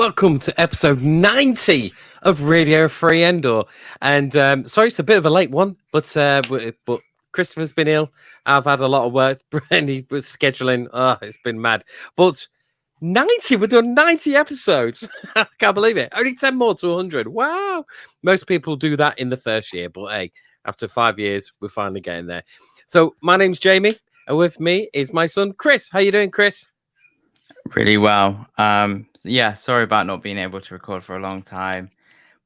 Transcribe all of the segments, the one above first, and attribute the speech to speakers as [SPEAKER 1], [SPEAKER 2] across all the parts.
[SPEAKER 1] Welcome to episode 90 of Radio Free Endor. And sorry, it's a bit of a late one, but Christopher's been ill. I've had a lot of work, and he was scheduling. Oh, it's been mad. But 90, we've done 90 episodes. I can't believe it. Only 10 more to 100. Wow. Most people do that in the first year, but hey, after 5 years, we're finally getting there. So my name's Jamie, and with me is my son, Chris. How you doing, Chris?
[SPEAKER 2] Really well. Yeah, sorry about not being able to record for a long time.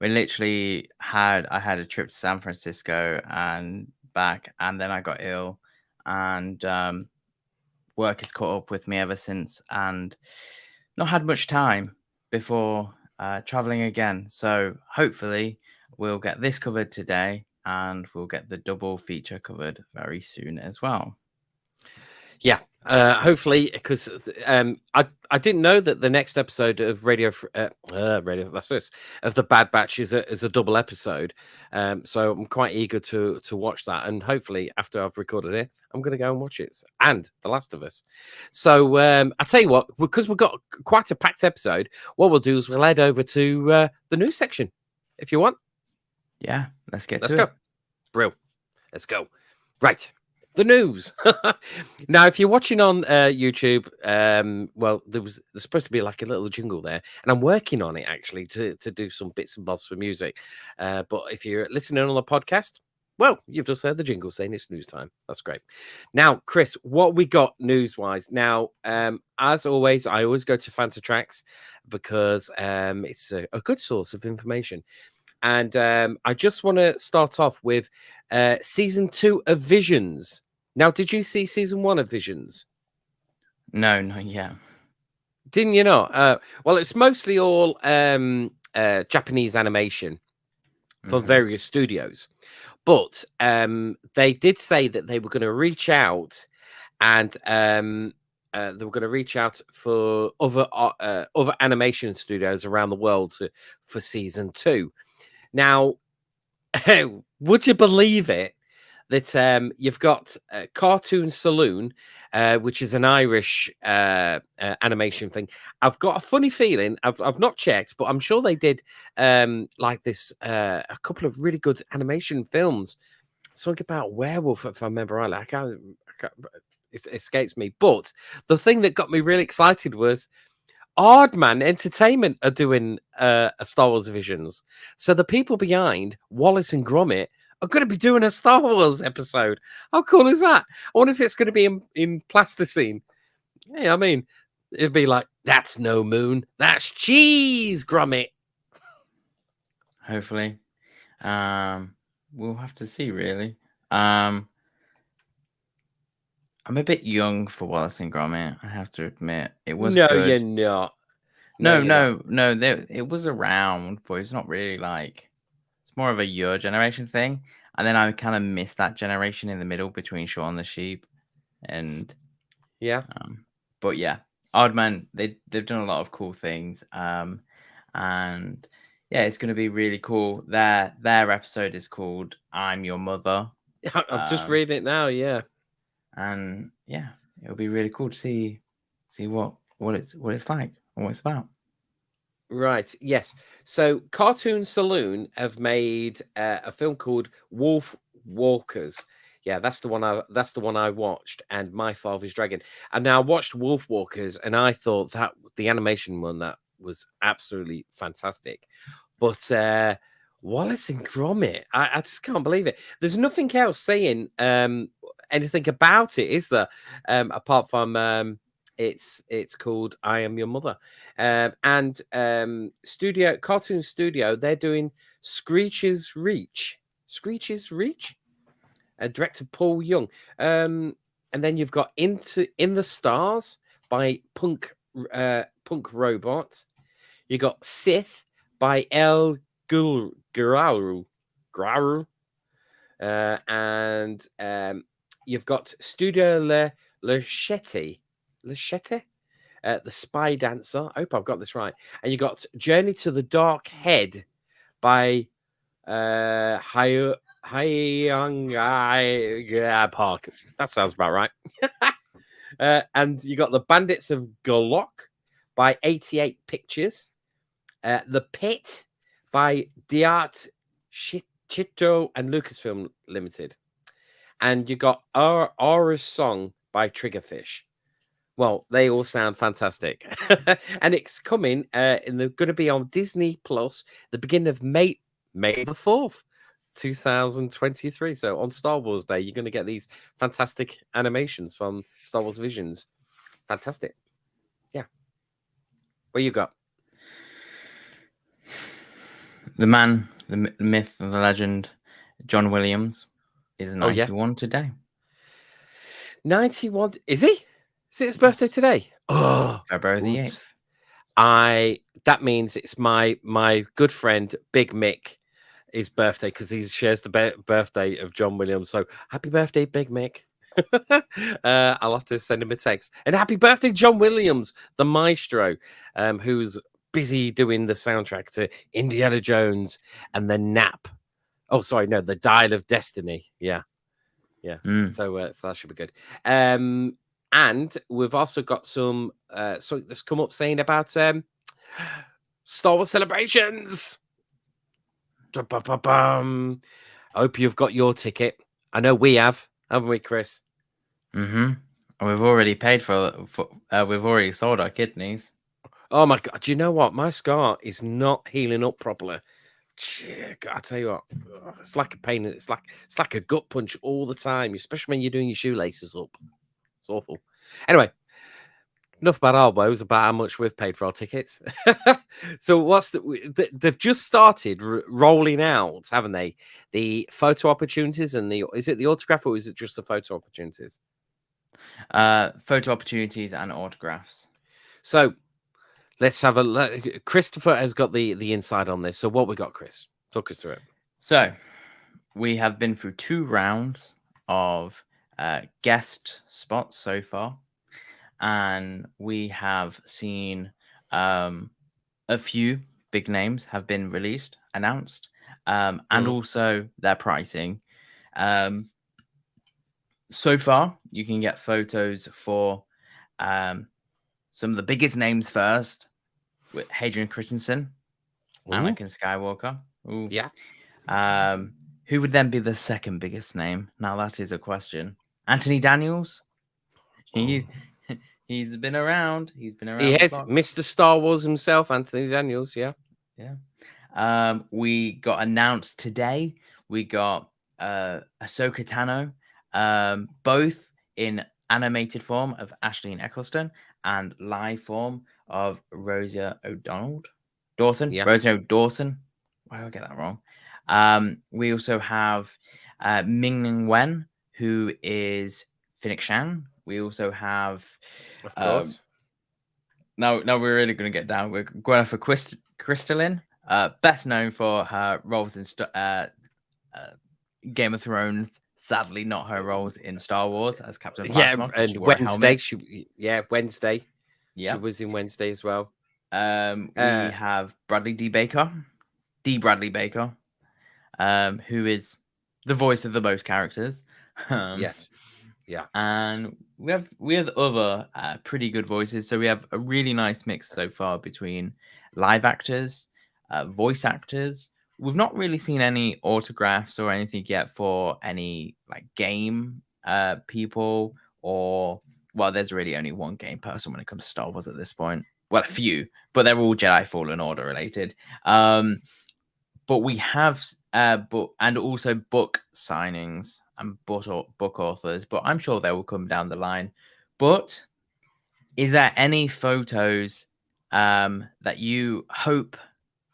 [SPEAKER 2] I had a trip to San Francisco and back, and then I got ill, and work has caught up with me ever since, and not had much time before traveling again. So hopefully we'll get this covered today, and we'll get the double feature covered very soon as well.
[SPEAKER 1] Yeah, hopefully, because I didn't know that the next episode of Radio that's this of the Bad Batch is a double episode. So I'm quite eager to watch that, and hopefully after I've recorded it, I'm going to go and watch it and The Last of Us. So I tell you what, because we've got quite a packed episode, what we'll do is we'll head over to the news section, if you want.
[SPEAKER 2] Yeah, let's
[SPEAKER 1] go.
[SPEAKER 2] it.
[SPEAKER 1] Brill. Let's go. Right. The news. Now, if you're watching on YouTube, well, there's supposed to be like a little jingle there, and I'm working on it actually to do some bits and bobs for music. But if you're listening on the podcast, well, you've just heard the jingle saying it's news time. That's great. Now, Chris, what we got news-wise? Now, as always, I always go to Fanta Tracks because it's a good source of information. And I just want to start off with season 2 of Visions. Now, did you see season 1 of Visions?
[SPEAKER 2] No, not yet.
[SPEAKER 1] Didn't you know? Well, it's mostly all Japanese animation from various studios. But they did say that they were going to reach out and they were going to reach out for other animation studios around the world for season 2. Now, would you believe it that you've got Cartoon Saloon, which is an Irish animation thing? I've got a funny feeling, I've not checked, but I'm sure they did like this a couple of really good animation films. Something about werewolf, if I remember rightly. I can't it escapes me. But the thing that got me really excited was Aardman Entertainment are doing a Star Wars Visions. So the people behind Wallace and Gromit are going to be doing a Star Wars episode. How cool is that? I wonder if it's going to be in plasticine. Yeah, I mean, it'd be like, that's no moon, that's cheese, Gromit.
[SPEAKER 2] Hopefully. We'll have to see, really. I'm a bit young for Wallace and Gromit, I have to admit. It was
[SPEAKER 1] no,
[SPEAKER 2] good.
[SPEAKER 1] You're not.
[SPEAKER 2] No. It was around, but it's not really like... It's more of a your generation thing. And then I kind of missed that generation in the middle between Shaun the Sheep and...
[SPEAKER 1] Yeah.
[SPEAKER 2] But yeah, Aardman, they've done a lot of cool things. And yeah, it's going to be really cool. Their episode is called I'm Your Mother.
[SPEAKER 1] I'm just reading it now, yeah.
[SPEAKER 2] And yeah, it'll be really cool to see what it's like and what it's about.
[SPEAKER 1] Right. Yes. So Cartoon Saloon have made a film called Wolf Walkers. Yeah, that's the one I watched, and My Father's Dragon. And now I watched Wolf Walkers, and I thought that the animation one that was absolutely fantastic. But Wallace and Gromit, I just can't believe it. There's nothing else saying anything about it, is there? Apart from it's called I Am Your Mother. And Cartoon Studio, they're doing Screech's Reach. Director Paul Young. And then you've got In the Stars by Punk Robot. You got Sith by El Guraru. And you've got Studio Lechette. The Spy Dancer. I hope I've got this right. And you got Journey to the Dark Head by Hyung Park. That sounds about right. And you got The Bandits of Golok by 88 Pictures. The Pit by Diart Chitto and Lucasfilm Limited. And you got Aura's Song by Triggerfish. Well, they all sound fantastic. And it's coming and they're going to be on Disney Plus the beginning of May the 4th, 2023. So on Star Wars Day, you're going to get these fantastic animations from Star Wars Visions. Fantastic. Yeah. What you got?
[SPEAKER 2] The man, the myth, the legend, John Williams is 91 today.
[SPEAKER 1] 91. Is he? Is it his birthday today? Oh,
[SPEAKER 2] February the
[SPEAKER 1] oops.
[SPEAKER 2] 8th.
[SPEAKER 1] That means it's my good friend Big Mick, his birthday, because he shares the birthday of John Williams. So happy birthday, Big Mick. I'll have to send him a text. And happy birthday, John Williams, the maestro, who's busy doing the soundtrack to Indiana Jones and the Nap. Oh, sorry, no, the Dial of Destiny. Yeah. So that should be good. And we've also got some something that's come up saying about Star Wars celebrations. I hope you've got your ticket. I know we have, haven't we, Chris?
[SPEAKER 2] And we've already paid for we've already sold our kidneys.
[SPEAKER 1] Oh my God! Do you know what? My scar is not healing up properly. I tell you what, it's like a pain. It's like a gut punch all the time, especially when you're doing your shoelaces up. It's awful. Anyway, enough about our woes, about how much we've paid for our tickets. So they've just started rolling out, haven't they? The photo opportunities and is it the autograph or is it just the photo opportunities?
[SPEAKER 2] Photo opportunities and autographs.
[SPEAKER 1] So let's have a look. Christopher has got the inside on this. So what we got, Chris? Talk us through it.
[SPEAKER 2] So we have been through 2 rounds of guest spots so far, and we have seen a few big names have been announced, and also their pricing. So far, you can get photos for some of the biggest names first, with Hayden Christensen, Anakin Skywalker. Ooh.
[SPEAKER 1] Yeah.
[SPEAKER 2] Who would then be the second biggest name? Now that is a question. Anthony Daniels. He's been around. He's been around.
[SPEAKER 1] He has Mr. Star Wars himself, Anthony Daniels. Yeah.
[SPEAKER 2] Yeah. We got announced today. We got Ahsoka Tano, both in animated form of Ashleen Eccleston and live form of Rosia Dawson.
[SPEAKER 1] Yeah.
[SPEAKER 2] Rosia Dawson. Why did I get that wrong? We also have Ming Wen, who is Phoenix Shan. We also have,
[SPEAKER 1] of course.
[SPEAKER 2] Now we're really going to get down. We're going for Crystalline, best known for her roles in Game of Thrones. Sadly, not her roles in Star Wars as Captain Phasma.
[SPEAKER 1] Yeah, and Wednesday. Wednesday.
[SPEAKER 2] Yeah,
[SPEAKER 1] she was in Wednesday as well.
[SPEAKER 2] We have Bradley Bradley Baker, who is the voice of the most characters.
[SPEAKER 1] Yes. Yeah.
[SPEAKER 2] And we have other pretty good voices. So we have a really nice mix so far between live actors, voice actors. We've not really seen any autographs or anything yet for any like game people, or well, there's really only one game person when it comes to Star Wars at this point. Well, a few, but they're all Jedi Fallen Order related. But we have and also book signings and book authors, but I'm sure they will come down the line. But is there any photos that you hope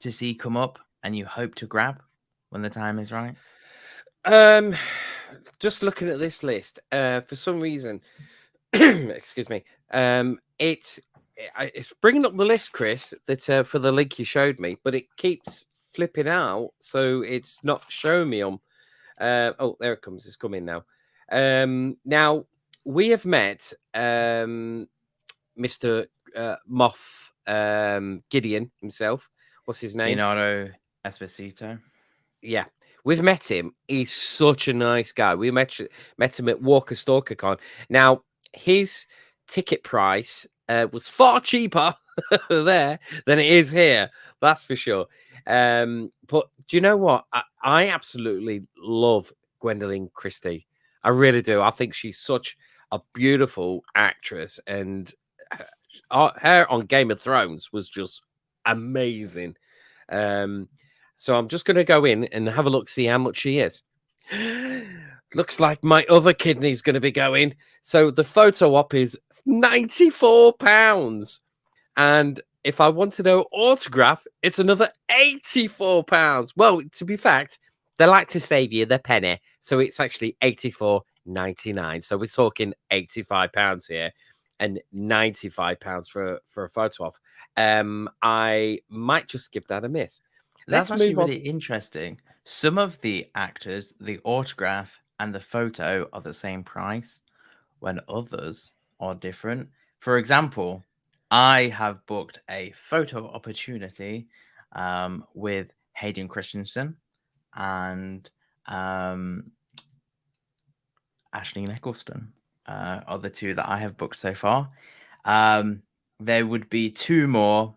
[SPEAKER 2] to see come up and you hope to grab when the time is right?
[SPEAKER 1] Just looking at this list, for some reason, excuse me, it's bringing up the list, Chris, that for the link you showed me, but it keeps flipping out, so it's not showing me on. Oh, there it comes. It's coming now. Now we have met Mr. Moff Gideon himself. What's his name?
[SPEAKER 2] Leonardo Esposito.
[SPEAKER 1] Yeah, we've met him. He's such a nice guy. We met him at Walker Stalker Con. Now his ticket price was far cheaper there than it is here. That's for sure. But do you know what? I absolutely love Gwendolyn Christie. I really do. I think she's such a beautiful actress, and her on Game of Thrones was just amazing. Um, so I'm just going to go in and have a look, see how much she is. Looks like my other kidney's going to be going. So the photo op is £94. And if I want to know autograph, it's another £84. Well, to be fact, they like to save you the penny. So it's actually 84.99. So we're talking £85 here and £95 for a photo op. I might just give that a miss.
[SPEAKER 2] That's
[SPEAKER 1] Let's
[SPEAKER 2] actually
[SPEAKER 1] move on.
[SPEAKER 2] really interesting. Some of the actors, the autograph and the photo are the same price, when others are different. For example, I have booked a photo opportunity with Hayden Christensen and Ashley Nicholson, are the two that I have booked so far. There would be two more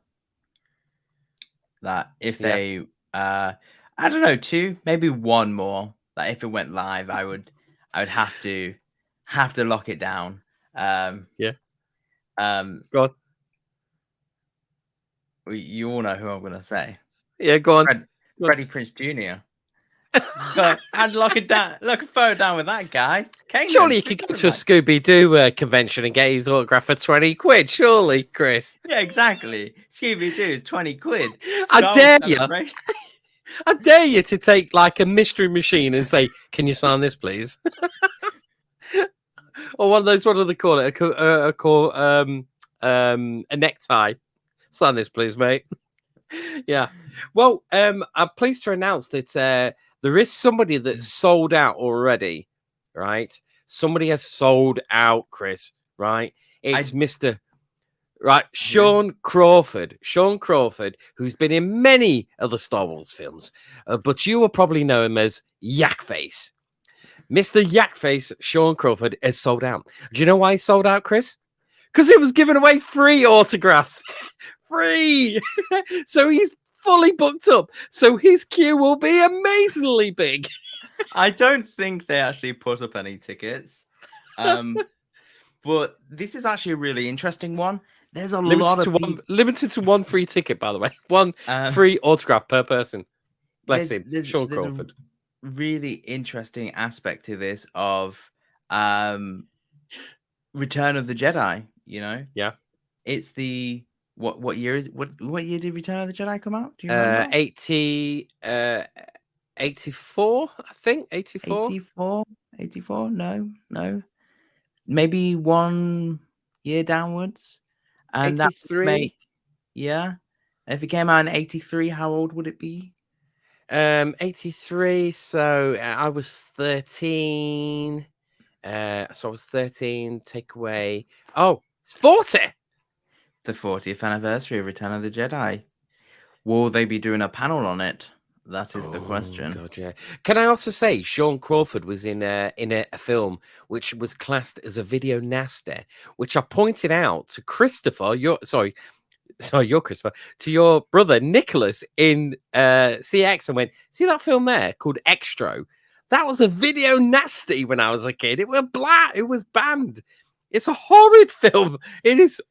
[SPEAKER 2] that if
[SPEAKER 1] Yeah.
[SPEAKER 2] they, I don't know, two, maybe one more that if it went live, I would have to lock it down.
[SPEAKER 1] Yeah.
[SPEAKER 2] Um,
[SPEAKER 1] Go on.
[SPEAKER 2] you all know who I'm gonna say.
[SPEAKER 1] Yeah, go on.
[SPEAKER 2] Freddie Prinze Jr. I'd lock it down, lock a photo down with that guy.
[SPEAKER 1] Surely you could go to a Scooby-Doo convention and get his autograph for 20 quid. Surely, Chris.
[SPEAKER 2] Yeah, exactly. Scooby-Doo is 20 quid.
[SPEAKER 1] I dare you. I dare you to take like a mystery machine and say, "Can you sign this, please?" Or one of those. What do they call it? A necktie. Sign this, please, mate. Yeah. Well, I'm pleased to announce that there is somebody that's sold out already. Right. Somebody has sold out, Chris. Right. It's Mr. Right, Sean Crawford. Sean Crawford, who's been in many other Star Wars films, but you will probably know him as Yakface. Mr. Yakface, Sean Crawford, is sold out. Do you know why he sold out, Chris? Because he was giving away free autographs. Free! So he's fully booked up. So his queue will be amazingly big.
[SPEAKER 2] I don't think they actually put up any tickets. But this is actually a really interesting one. There's a lot of
[SPEAKER 1] limited to one free ticket, by the way. One free autograph per person. Bless him, Sean Crawford.
[SPEAKER 2] A really interesting aspect to this of Return of the Jedi. You know,
[SPEAKER 1] yeah,
[SPEAKER 2] it's the what year is what year did Return of the Jedi come out? Do you remember?
[SPEAKER 1] 84, I think. 84.
[SPEAKER 2] 84. No. Maybe 1 year downwards. And
[SPEAKER 1] 83.
[SPEAKER 2] Yeah. If it came out in 83, how old would it be?
[SPEAKER 1] 83. So I was 13. So I was 13. Take away. Oh, it's 40.
[SPEAKER 2] The 40th anniversary of Return of the Jedi. Will they be doing a panel on it? That is the question.
[SPEAKER 1] God, yeah. Can I also say Sean Crawford was in a film which was classed as a video nasty, which I pointed out to Christopher. You're Christopher, to your brother Nicholas in CX, and went, see that film there called Extro? That was a video nasty when I was a kid. It was it was banned. It's a horrid film. It is.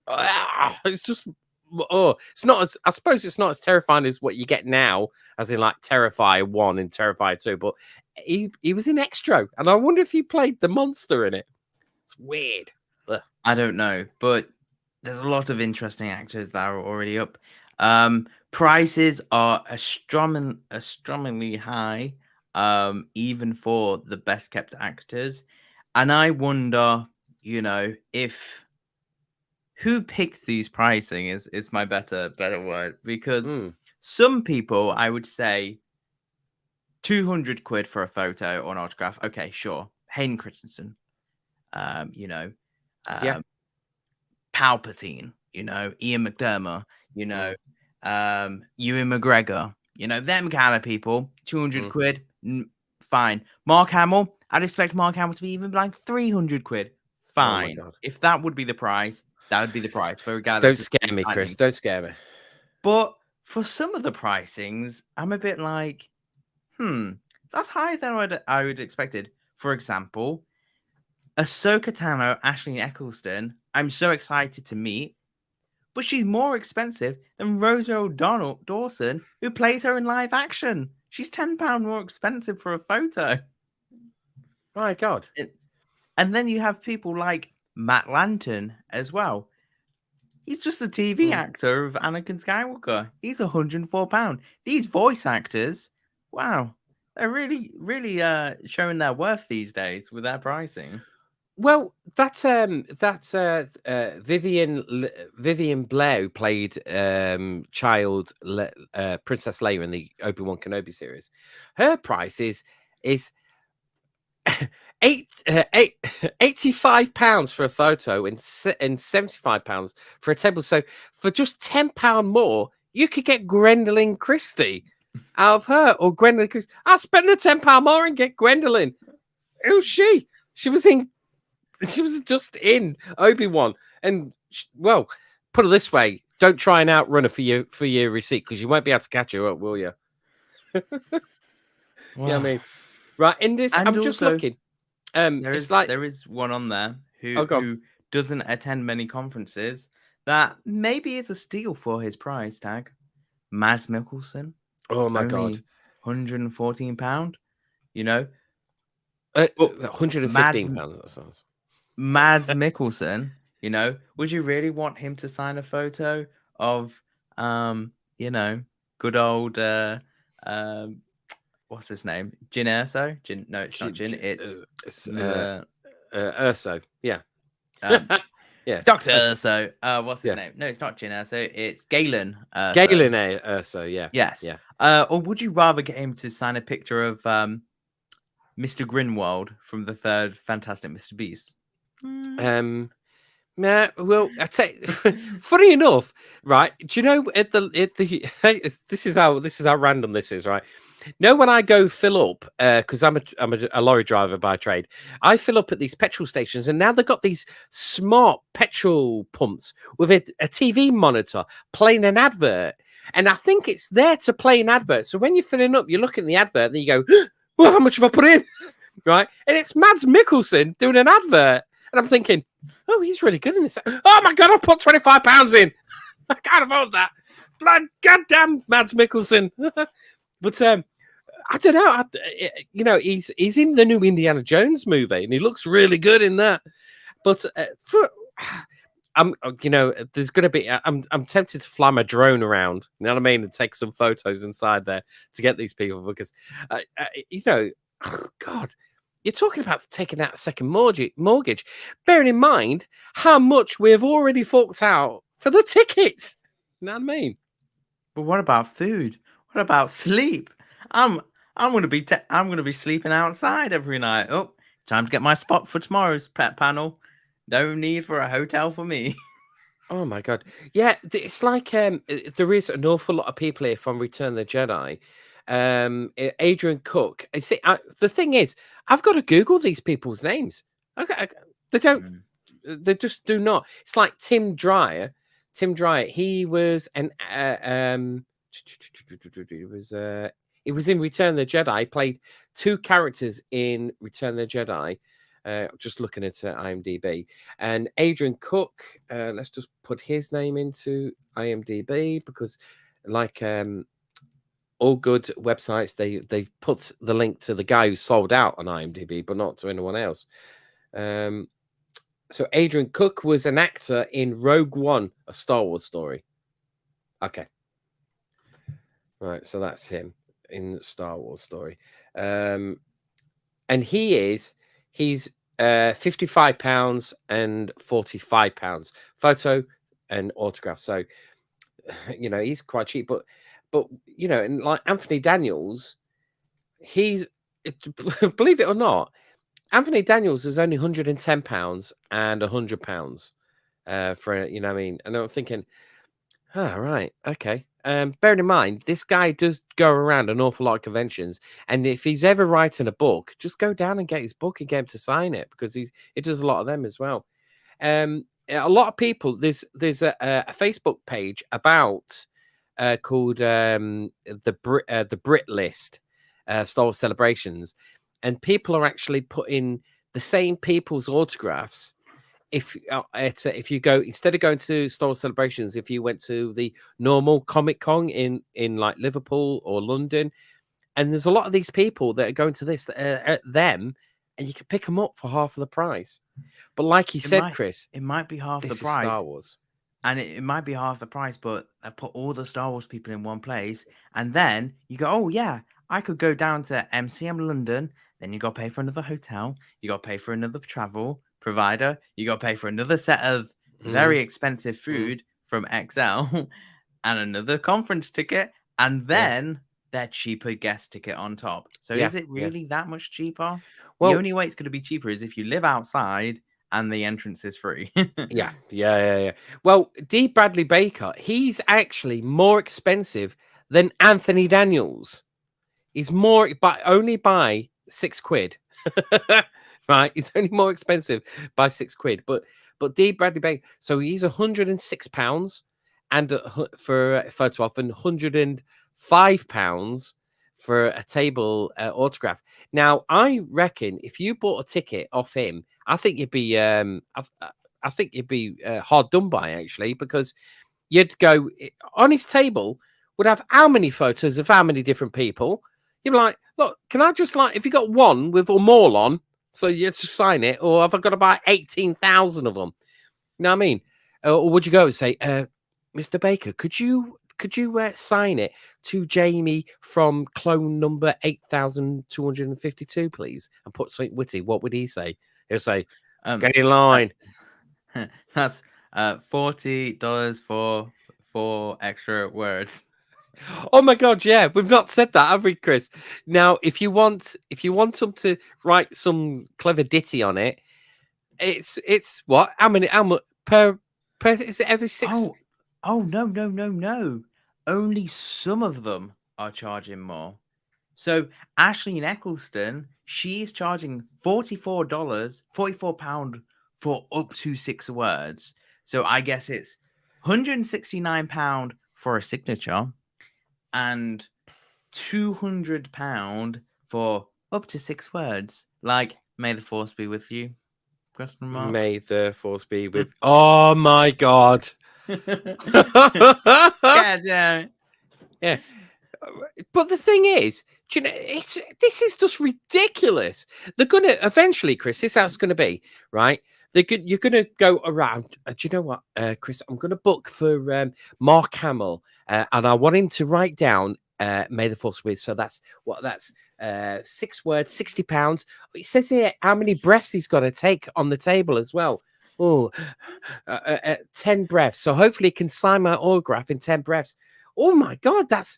[SPEAKER 1] It's just. Oh, it's not as. I suppose it's not as terrifying as what you get now, as in like Terrifier 1 and Terrifier 2. But he was in Extro, and I wonder if he played the monster in it. It's weird. Ugh.
[SPEAKER 2] I don't know, but there's a lot of interesting actors that are already up. Prices are astronomically high, even for the best kept actors. And I wonder, if who picks these pricing is my better word, because some people, I would say 200 quid for a photo or an autograph. Okay, sure. Hayden Christensen, Palpatine, Ian McDermott, Ewan McGregor, them kind of people, 200 quid, fine. Mark Hamill, I'd expect Mark Hamill to be even like 300 quid. Fine.
[SPEAKER 1] Oh my God.
[SPEAKER 2] If that would be the price, That would be the price for a guy that
[SPEAKER 1] Don't
[SPEAKER 2] just
[SPEAKER 1] scare me,
[SPEAKER 2] signing.
[SPEAKER 1] Chris. Don't scare me.
[SPEAKER 2] But for some of the pricings, I'm a bit like, that's higher than I would expected. For example, Ahsoka Tano, Ashley Eccleston, I'm so excited to meet, but she's more expensive than Rosa O'Donnell Dawson, who plays her in live action. She's £10 more expensive for a photo.
[SPEAKER 1] My God.
[SPEAKER 2] And then you have people like Matt Lanton as well. He's just a TV actor of Anakin Skywalker. He's £104. These voice actors, wow, they're really, really showing their worth these days with their pricing.
[SPEAKER 1] Well, that's Vivian Blair, who played Princess Leia in the Obi-Wan Kenobi series. Her price is £85 for a photo and £75 for a table. So for just £10 more, you could get Gwendolyn Christie out of her, or Gwendolyn Christie. I'll spend the £10 more and get Gwendolyn. Who's she? She was just in Obi-Wan, and well, put it this way: don't try and outrun her for your receipt, because you won't be able to catch her up, will you? Yeah, I mean, right in this,
[SPEAKER 2] And
[SPEAKER 1] I'm just
[SPEAKER 2] also,
[SPEAKER 1] looking.
[SPEAKER 2] there
[SPEAKER 1] It's
[SPEAKER 2] is one on there
[SPEAKER 1] Oh, go on.
[SPEAKER 2] who doesn't attend many conferences that maybe is a steal for his price tag. Mads Mikkelsen.
[SPEAKER 1] Oh my
[SPEAKER 2] only
[SPEAKER 1] God,
[SPEAKER 2] £114. You know,
[SPEAKER 1] £115. That sounds.
[SPEAKER 2] Mads Mikkelsen. You know, would you really want him to sign a photo of, you know, good old what's his name? Jyn Erso? No, it's not Jyn. It's
[SPEAKER 1] Urso. Yeah. Yeah.
[SPEAKER 2] Dr. Erso. What's his name? No, it's not Jyn Erso. It's Galen Erso.
[SPEAKER 1] Galen Urso. Yeah.
[SPEAKER 2] Yes.
[SPEAKER 1] Yeah.
[SPEAKER 2] Or would you rather get him to sign a picture of Mr. Grinwald from the third Fantastic Mr. Beast?
[SPEAKER 1] Yeah, well, I tell you, funny enough, right? Do you know at the this is how random this is, right? No, when I go fill up, because I'm a lorry driver by trade, I fill up at these petrol stations, and now they've got these smart petrol pumps with a TV monitor playing an advert, and I think it's there to play an advert. So when you're filling up, you look at the advert, and you go, "Well, how much have I put in?" Right, and it's Mads Mikkelsen doing an advert, and I'm thinking, "Oh, he's really good in this." Oh my God, I put £25 in. I can't afford that. Blood, goddamn Mads Mikkelsen. But I don't know. You know, he's in the new Indiana Jones movie, and he looks really good in that. But you know, there's going to be. I'm tempted to fly my drone around. You know what I mean, and take some photos inside there to get these people, because you know, oh God. You're talking about taking out a second mortgage, bearing in mind how much we've already forked out for the tickets. You know what I mean?
[SPEAKER 2] But what about food? What about sleep? I'm gonna be sleeping outside every night. Oh, time to get my spot for tomorrow's pet panel. No need for a hotel for me.
[SPEAKER 1] Oh my God! Yeah, it's like there is an awful lot of people here from Return of the Jedi. Adrian Cook. And see, the thing is, I've got to Google these people's names. Okay, they don't. They just do not. It's like Tim Dreyer. Tim Dreyer. He was an he was in Return of the Jedi. He played two characters in Return of the Jedi. Just looking at IMDb, and Adrian Cook. Let's just put his name into IMDb, because, like all good websites, they've put the link to the guy who sold out on IMDb, but not to anyone else. So Adrian Cook was an actor in Rogue One, a Star Wars story. Okay, right. So that's him in the Star Wars story, and he's £55 and £45 photo and autograph. So you know, he's quite cheap, but you know, and like Anthony Daniels, believe it or not, Anthony Daniels is only £110 and £100 for, you know what I mean? And I'm thinking, right, okay. Bearing in mind, this guy does go around an awful lot of conventions, and if he's ever writing a book, just go down and get his book and get him to sign it, because he does a lot of them as well. a lot of people. There's a Facebook page about called the Brit List, Star Wars Celebrations, and people are actually putting the same people's autographs. If you go, instead of going to Star Wars Celebrations, if you went to the normal Comic Con in like Liverpool or London, and there's a lot of these people that are going to this that are at them, and you can pick them up for half of the price. But like you said, Chris,
[SPEAKER 2] it might be half the
[SPEAKER 1] this is
[SPEAKER 2] price,
[SPEAKER 1] Star Wars.
[SPEAKER 2] and it might be half the price, but I put all the Star Wars people in one place, and then you go, oh yeah, I could go down to MCM London. Then you got to pay for another hotel. You got to pay for another travel provider. You got to pay for another set of very expensive food from XL, and another conference ticket, and then their cheaper guest ticket on top. So is it really that much cheaper?
[SPEAKER 1] Well,
[SPEAKER 2] the only way it's going to be cheaper is if you live outside and the entrance is free.
[SPEAKER 1] yeah. Well, D. Bradley Baker, he's actually more expensive than Anthony Daniels. He's more, but only by £6. Right? It's only more expensive by £6. But D. Bradley Baker, so he's £106 and for a photo op, and £105 for a table autograph. Now, I reckon if you bought a ticket off him, I think you'd be I think you'd be hard done by, actually, because you'd go on his table would have how many photos of how many different people. You'd be like, look, can I just, like, if you got one with or more on, so you just sign it, or have I got about 18,000 of them? You know what I mean? Or would you go and say, Mr. Baker, could you sign it to Jamie from clone number 8,252, please, and put something witty? What would he say? He'll say, get in line.
[SPEAKER 2] That's $40 for 4 extra words.
[SPEAKER 1] Oh my god, yeah, we've not said that, have we, Chris? Now, if you want them to write some clever ditty on it, it's what? How much per is it every 6?
[SPEAKER 2] Oh no. Only some of them are charging more. So Ashley in Eccleston, she's charging £44 for up to 6 words. So I guess it's £169 for a signature and £200 for up to 6 words. Like, may the force be with you? Question mark.
[SPEAKER 1] May the force be with. Oh my god.
[SPEAKER 2] Yeah.
[SPEAKER 1] Yeah. But the thing is, do you know, this is just ridiculous. They're gonna eventually, Chris. This is how it's gonna be, right? You're gonna go around. Do you know what, Chris? I'm gonna book for Mark Hamill, and I want him to write down "May the Force be with." So that's 6 words, £60. It says here how many breaths he's got to take on the table as well. Oh, 10 breaths. So hopefully he can sign my autograph in 10 breaths. Oh my god, that's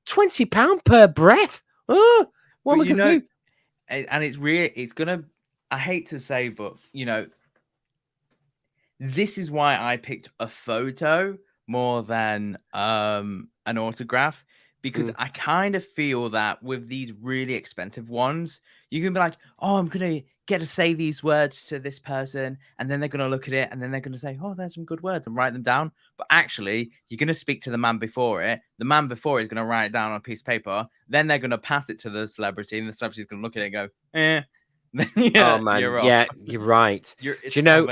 [SPEAKER 1] £20 per breath. Oh, what am I gonna do?
[SPEAKER 2] And it's gonna, I hate to say, but this is why I picked a photo more than an autograph, because I kind of feel that with these really expensive ones, you can be like, oh, I'm gonna get to say these words to this person, and then they're gonna look at it, and then they're gonna say, oh, there's some good words, and write them down. But actually, you're gonna speak to the man before it. The man before is gonna write it down on a piece of paper. Then they're gonna pass it to the celebrity, and the celebrity's gonna look at it and go,
[SPEAKER 1] Oh man,
[SPEAKER 2] you're
[SPEAKER 1] yeah, you're right. Do you know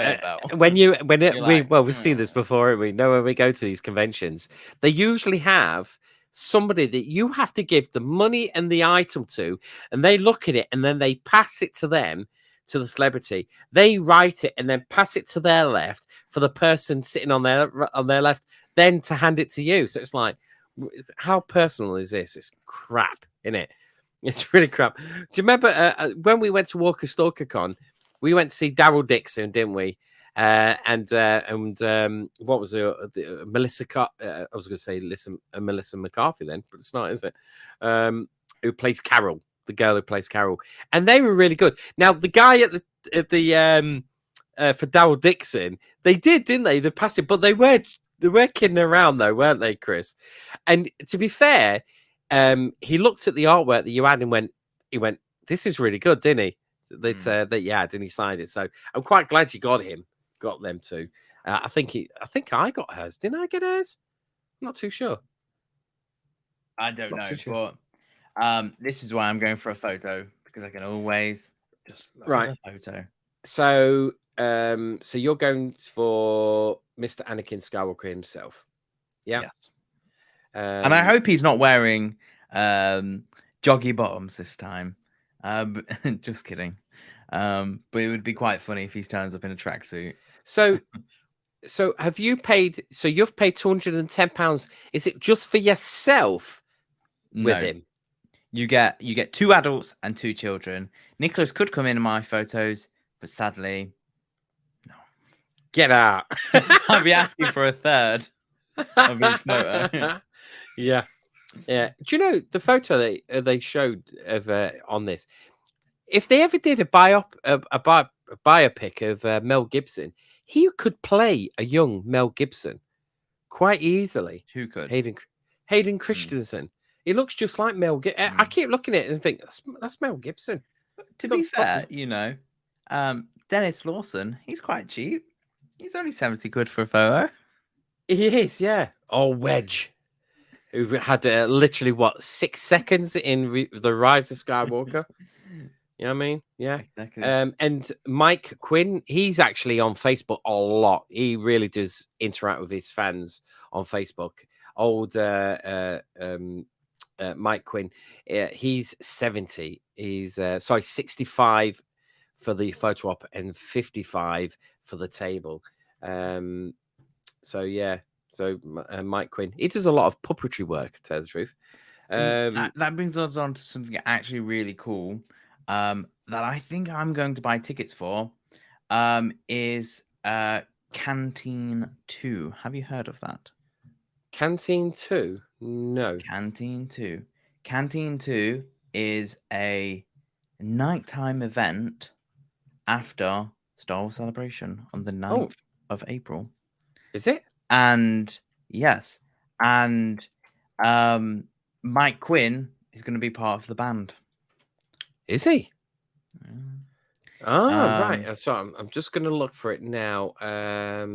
[SPEAKER 1] we've seen this before. We know when we go to these conventions, they usually have somebody that you have to give the money and the item to, and they look at it and then they pass it to them, to the celebrity. They write it and then pass it to their left for the person sitting on their left, then to hand it to you. So it's like, how personal is this? It's crap, isn't it? It's really crap. Do you remember when we went to Walker Stalker Con? We went to see Daryl Dixon, didn't we? And what was it? Melissa? I was going to say Melissa McCarthy then, but it's not, is it? Who plays Carol? The girl who plays Carol, and they were really good. Now the guy at the for Daryl Dixon, they did, didn't they? They passed it, but they were kidding around though, weren't they, Chris? And to be fair, he looked at the artwork that you had and he went, this is really good, didn't he? That you had, and he signed it. So I'm quite glad you got him. got them two. I think I got hers. Didn't I get hers? I'm not too sure.
[SPEAKER 2] I don't
[SPEAKER 1] Not
[SPEAKER 2] know,
[SPEAKER 1] too sure.
[SPEAKER 2] but this is why I'm going for a photo, because I can always just look
[SPEAKER 1] Right.
[SPEAKER 2] at the photo.
[SPEAKER 1] So, so you're going for Mr. Anakin Skywalker himself. Yeah.
[SPEAKER 2] Yes. And I hope he's not wearing joggy bottoms this time. Just kidding. But it would be quite funny if he turns up in a tracksuit.
[SPEAKER 1] So, so have you paid? So you've paid £210. Is it just for yourself with
[SPEAKER 2] No,
[SPEAKER 1] him?
[SPEAKER 2] you get 2 adults and 2 children. Nicholas could come in my photos, but sadly, no.
[SPEAKER 1] Get out.
[SPEAKER 2] I'd be asking for a third of each photo.
[SPEAKER 1] Yeah. Yeah. Do you know the photo they showed of on this? If they ever did a biopic of Mel Gibson, he could play a young Mel Gibson quite easily.
[SPEAKER 2] Who could?
[SPEAKER 1] Hayden Christensen. He looks just like Mel Gibson. I keep looking at it and think that's Mel Gibson.
[SPEAKER 2] To be fair, you know, Dennis Lawson, he's quite cheap. He's only 70 quid for a photo.
[SPEAKER 1] He is, yeah. Or Wedge, who had literally 6 seconds in the Rise of Skywalker. You know what I mean? Yeah.
[SPEAKER 2] Exactly.
[SPEAKER 1] And Mike Quinn, he's actually on Facebook a lot. He really does interact with his fans on Facebook. Old Mike Quinn, he's 70. He's 65 for the photo op and 55 for the table. So yeah, so Mike Quinn, he does a lot of puppetry work, to tell the truth.
[SPEAKER 2] That brings us on to something actually really cool that I think I'm going to buy tickets for is Canteen 2. Have you heard of that?
[SPEAKER 1] Canteen 2? No.
[SPEAKER 2] Canteen 2. Canteen 2 is a nighttime event after Star Wars Celebration on the 9th of April.
[SPEAKER 1] Is it?
[SPEAKER 2] And yes, and Mike Quinn is going to be part of the band.
[SPEAKER 1] Is he? Oh, right. So I'm just going to look for it now. I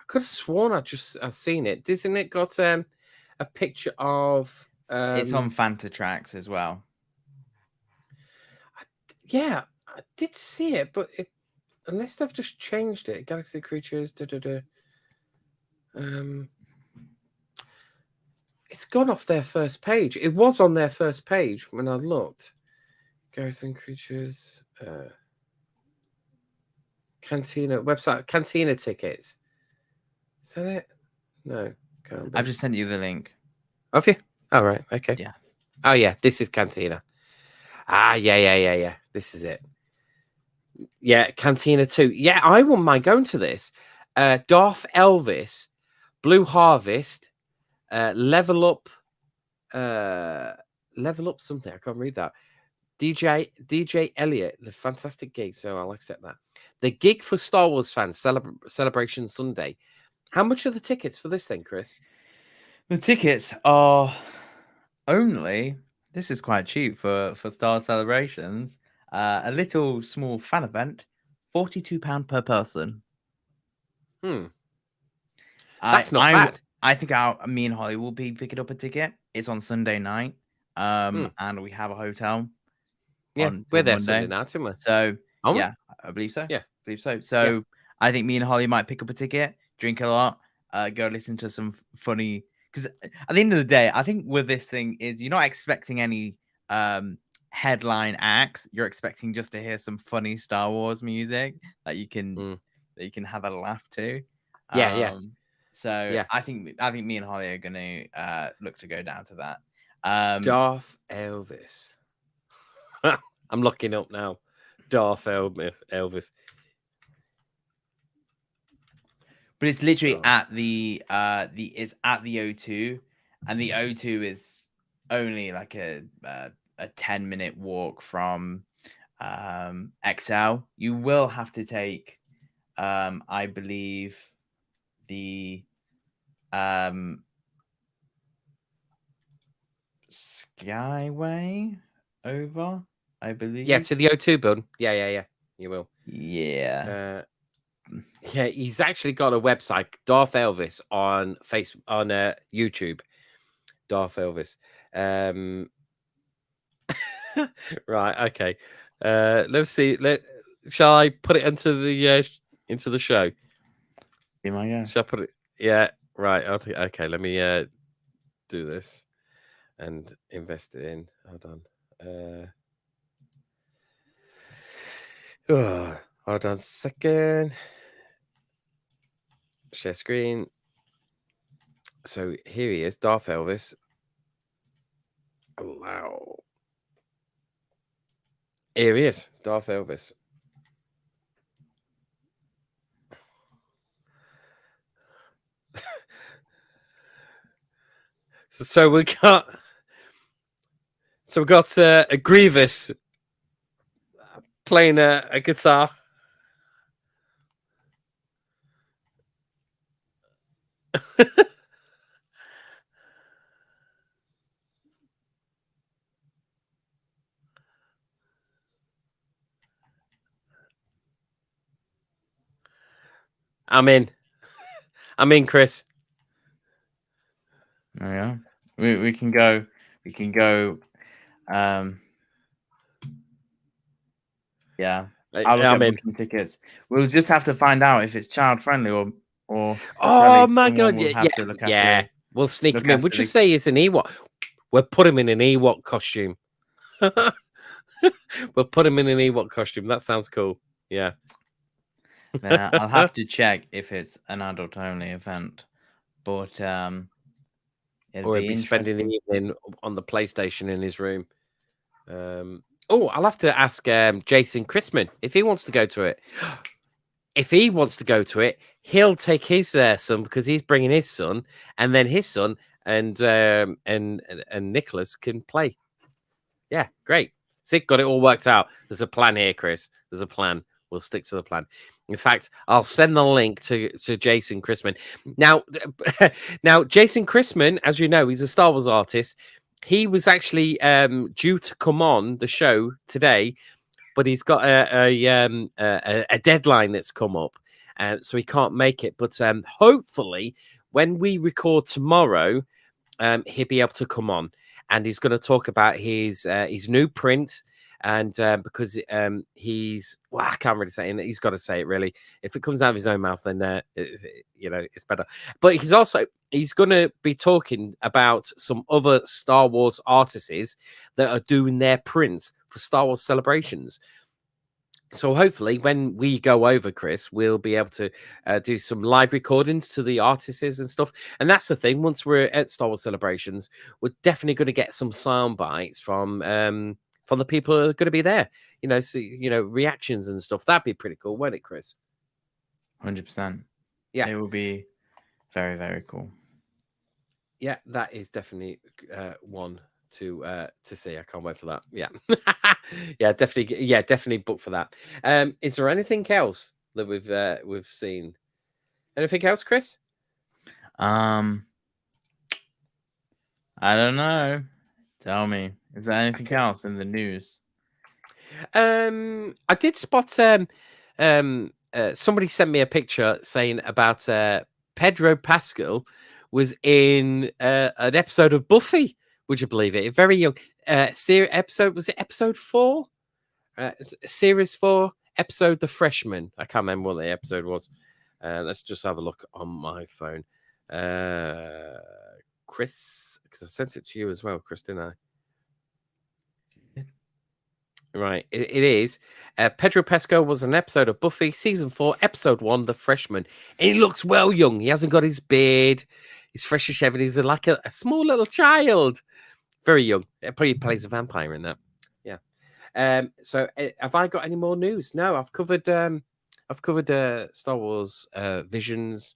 [SPEAKER 1] could have sworn I've seen it. Isn't it got a picture of?
[SPEAKER 2] It's on Fanta Tracks as well.
[SPEAKER 1] Yeah, I did see it, but unless they've just changed it, Galaxy Creatures. It's gone off their first page. It was on their first page when I looked. Galaxy Creatures. Cantina website, Cantina tickets. Is that it? No, can't be.
[SPEAKER 2] I've just sent you the link.
[SPEAKER 1] Have you? All right. Okay.
[SPEAKER 2] Yeah.
[SPEAKER 1] Oh yeah, this is Cantina. Yeah. This is it. Yeah, Cantina 2. Yeah, I wouldn't mind going to this. Darth Elvis, Blue Harvest, Level Up something. I can't read that. DJ Elliott, the fantastic gig. So I'll accept that. The gig for Star Wars fans, Celebration Sunday. How much are the tickets for this thing, Chris?
[SPEAKER 2] The tickets are only, this is quite cheap for Star Celebrations, a little small fan event, £42 per person.
[SPEAKER 1] That's not bad.
[SPEAKER 2] I think me and Holly will be picking up a ticket. It's on Sunday night, and we have a hotel.
[SPEAKER 1] Yeah, we're there Sunday night, aren't we?
[SPEAKER 2] So yeah, I believe so.
[SPEAKER 1] Yeah,
[SPEAKER 2] I believe so. So
[SPEAKER 1] yeah.
[SPEAKER 2] I think me and Holly might pick up a ticket, drink a lot, go listen to some funny. Because at the end of the day, I think with this thing is you're not expecting any headline acts. You're expecting just to hear some funny Star Wars music that you can have a laugh to.
[SPEAKER 1] Yeah.
[SPEAKER 2] So
[SPEAKER 1] yeah.
[SPEAKER 2] I think me and Holly are going to look to go down to that.
[SPEAKER 1] Darth Elvis. I'm looking up now. Darth Elvis.
[SPEAKER 2] But it's literally at the it's at the O2, and the O2 is only like a 10-minute walk from XL. You will have to take I believe the Skyway over, I believe.
[SPEAKER 1] Yeah, to the O2 building. Yeah. You will.
[SPEAKER 2] Yeah.
[SPEAKER 1] Yeah, he's actually got a website, Darth Elvis, on YouTube. Darth Elvis. Right, okay. Let's see. Shall I put it into the show?
[SPEAKER 2] Be my guest.
[SPEAKER 1] Shall I put it? Yeah, right. Okay, let me do this and invest it in. Hold on. Hold on a second. Share screen. So here he is, Darth Elvis. Allow. Here he is, Darth Elvis. So we got a Grievous playing a guitar. I'm in, Chris.
[SPEAKER 2] Oh yeah, we can go. We can go. Yeah, I'll look
[SPEAKER 1] I'm
[SPEAKER 2] at
[SPEAKER 1] in.
[SPEAKER 2] booking tickets. We'll just have to find out if it's child friendly or
[SPEAKER 1] Oh my
[SPEAKER 2] someone
[SPEAKER 1] god!
[SPEAKER 2] will
[SPEAKER 1] Yeah,
[SPEAKER 2] have to look after
[SPEAKER 1] yeah.
[SPEAKER 2] the
[SPEAKER 1] We'll sneak
[SPEAKER 2] look
[SPEAKER 1] him in. We'll
[SPEAKER 2] after
[SPEAKER 1] just
[SPEAKER 2] the.
[SPEAKER 1] say he's an Ewok. We'll put him in an Ewok costume. We'll put him in an Ewok costume. That sounds cool. Yeah.
[SPEAKER 2] Yeah, I'll have to check if it's an adult only event, but it'll
[SPEAKER 1] Or he'd
[SPEAKER 2] be
[SPEAKER 1] be spending the
[SPEAKER 2] interesting.
[SPEAKER 1] evening on the PlayStation in his room. I'll have to ask Jason Christman if he wants to go to it. If he wants to go to it, he'll take his son because he's bringing his son, and then his son and Nicholas can play. Yeah, great. See, got it all worked out. There's a plan here, Chris. There's a plan. We'll stick to the plan. In fact, I'll send the link to Jason Christman. Now, Jason Christman, as you know, he's a Star Wars artist. He was actually due to come on the show today, but he's got a deadline that's come up, so he can't make it. But hopefully, when we record tomorrow, he'll be able to come on, and he's going to talk about his new print. And because he's, well, I can't really say it. He's got to say it really. If it comes out of his own mouth, then it's better. But he's going to be talking about some other Star Wars artists that are doing their prints for Star Wars celebrations. So hopefully when we go over, Chris, we'll be able to do some live recordings to the artists and stuff. And that's the thing. Once we're at Star Wars celebrations, we're definitely going to get some sound bites from the people who are going to be there. Reactions and stuff. That'd be pretty cool, won't it, Chris?
[SPEAKER 2] 100%.
[SPEAKER 1] Yeah,
[SPEAKER 2] it will be very, very cool.
[SPEAKER 1] Yeah, that is definitely one to see. I can't wait for that. Yeah, definitely book for that. Is there anything else that we've seen? Anything else, Chris?
[SPEAKER 2] I don't know. Tell me, is there anything else in the news?
[SPEAKER 1] I did spot somebody sent me a picture saying about Pedro Pascal was in an episode of Buffy. Would you believe it? A very young episode. Was it episode 4? Series 4, episode The Freshman. I can't remember what the episode was. Let's just have a look on my phone. Chris, because I sent it to you as well, Chris, didn't I? Right, it is. Pedro Pascal was an episode of Buffy, season 4, episode 1, The Freshman. And he looks well young. He hasn't got his beard. He's fresh as shaven. He's like a small little child. Very young. He plays a vampire in that. Yeah. So have I got any more news? No, I've covered Star Wars Visions.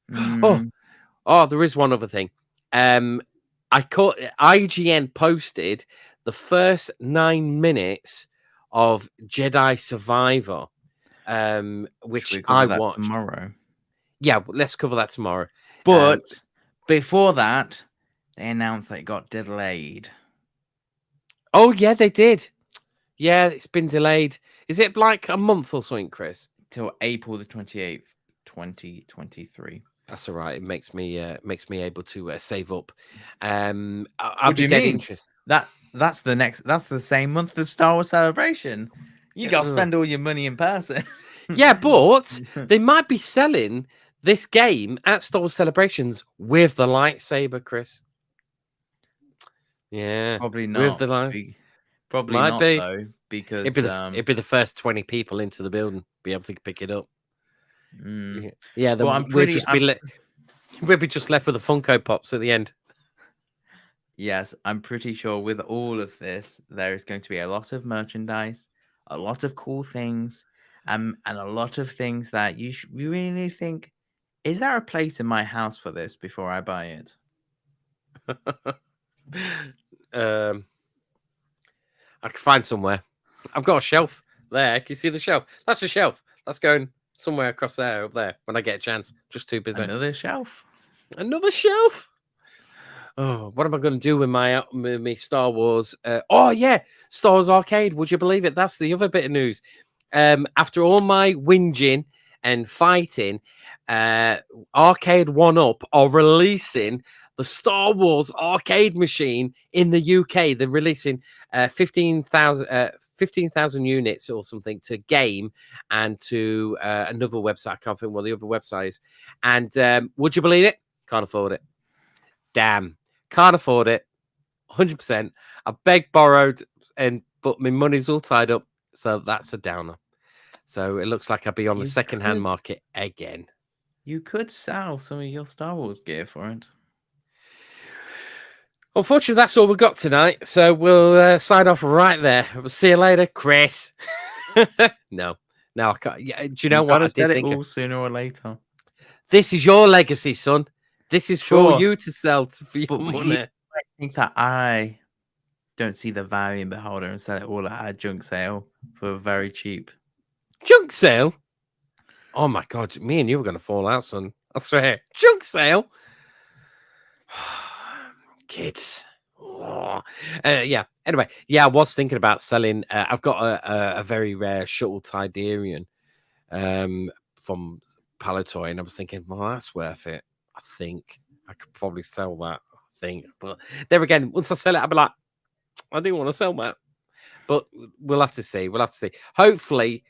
[SPEAKER 1] Oh, there is one other thing. I caught IGN posted the first 9 minutes of Jedi Survivor, which I watched
[SPEAKER 2] tomorrow.
[SPEAKER 1] Yeah, let's cover that tomorrow.
[SPEAKER 2] But before that, they announced that it got delayed.
[SPEAKER 1] Oh yeah, they did. Yeah, it's been delayed. Is it like a month or something, Chris?
[SPEAKER 2] Till April the 28th. 2023.
[SPEAKER 1] That's all right. It makes me able to save up. I'll
[SPEAKER 2] What do
[SPEAKER 1] be
[SPEAKER 2] you
[SPEAKER 1] dead
[SPEAKER 2] mean?
[SPEAKER 1] interested.
[SPEAKER 2] That's the same month as Star Wars Celebration. You gotta spend all your money in person.
[SPEAKER 1] Yeah, but they might be selling this game at Star Wars Celebrations with the lightsaber, Chris. Yeah,
[SPEAKER 2] Probably
[SPEAKER 1] with
[SPEAKER 2] not.
[SPEAKER 1] the light.
[SPEAKER 2] Probably
[SPEAKER 1] Might
[SPEAKER 2] not
[SPEAKER 1] be.
[SPEAKER 2] though, because
[SPEAKER 1] It'd be the first 20 people into the building be able to pick it up. Yeah, then
[SPEAKER 2] well,
[SPEAKER 1] we'll just be we'll be just left with the Funko Pops at the end.
[SPEAKER 2] Yes, I'm pretty sure with all of this, there is going to be a lot of merchandise, a lot of cool things, and a lot of things that you really need to think, is there a place in my house for this before I buy it?
[SPEAKER 1] I can find somewhere. I've got a shelf there. Can you see the shelf? That's a shelf. That's going somewhere across there, up there, when I get a chance. Just too busy.
[SPEAKER 2] Another shelf.
[SPEAKER 1] Another shelf. Oh, what am I going to do with my Star Wars? Oh yeah, Star Wars Arcade. Would you believe it? That's the other bit of news. After all my whinging and fighting, Arcade 1UP are releasing the Star Wars arcade machine in the UK. They're releasing 15,000 units or something to Game and to another website. I can't think what the other website is. And would you believe it? Can't afford it. Damn. Can't afford it. 100%. I begged, borrowed, but my money's all tied up. So that's a downer. So it looks like I'll be on the second-hand market again.
[SPEAKER 2] You could sell some of your Star Wars gear for it.
[SPEAKER 1] Unfortunately, that's all we've got tonight. So we'll sign off right there. We'll see you later, Chris. No, I can't. Yeah, do you know what I did think?
[SPEAKER 2] All sooner or later.
[SPEAKER 1] This is your legacy, son. This is for you to sell for your money.
[SPEAKER 2] I think that I don't see the value in Beholder and sell it all at a junk sale for very cheap.
[SPEAKER 1] Junk sale? Oh my God, me and you were going to fall out, son. I swear. Junk sale? Kids. Oh. Yeah. Anyway, yeah, I was thinking about selling. I've got a very rare shuttle Tidarian from Palatoy, and I was thinking, well, that's worth it. I think I could probably sell that. I think, but there again, once I sell it, I'll be like, I do want to sell that, but we'll have to see. We'll have to see. Hopefully,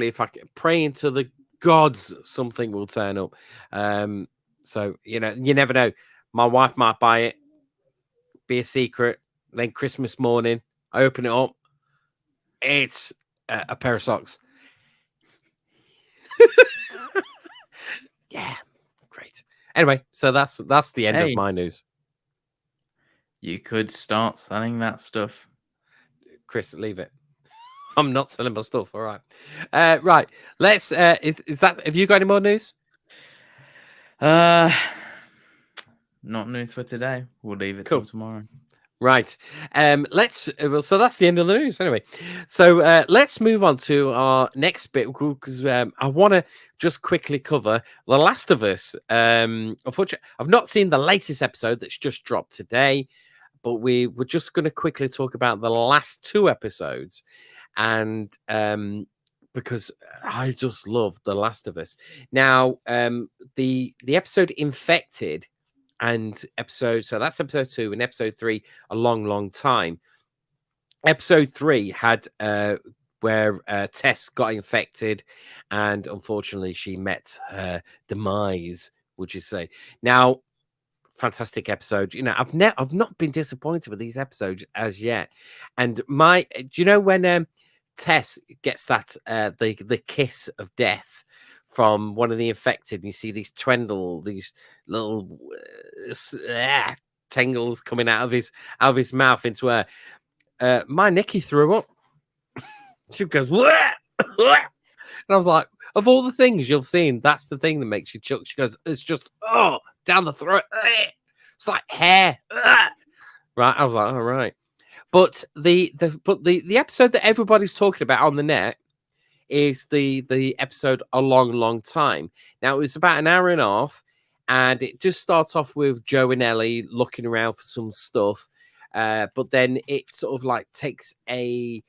[SPEAKER 1] if I can pray into the gods, something will turn up. So you never know. My wife might buy it, be a secret. Then Christmas morning, I open it up. It's a pair of socks. Yeah, great. Anyway, so that's the end of my news.
[SPEAKER 2] You could start selling that stuff.
[SPEAKER 1] Chris, leave it. I'm not selling my stuff. All right. Right. Let's is that have you got any more news?
[SPEAKER 2] Not news for today. We'll leave it till tomorrow.
[SPEAKER 1] Right. Let's so that's the end of the news anyway. So let's move on to our next bit because I want to just quickly cover The Last of Us. Unfortunately, I've not seen the latest episode that's just dropped today, but we're just going to quickly talk about the last 2 episodes, and because I just love The Last of Us. Now, the episode Infected. And so that's episode 2 and episode 3, a long time. Episode 3 had where Tess got infected, and unfortunately she met her demise, would you say? Now, fantastic episode. I've not been disappointed with these episodes as yet. And do you know when Tess gets that the kiss of death from one of the infected, and you see these these little tangles coming out of his mouth into her. My Nikki threw up. She goes, "Wah! Wah!" And I was like, of all the things you've seen, that's the thing that makes you choke. She goes, it's just down the throat. It's like hair. Right. I was like, all right. But the episode that everybody's talking about on the net is the episode A Long Time. Now, it was about an hour and a half, and it just starts off with Joe and Ellie looking around for some stuff, but then it sort of like takes a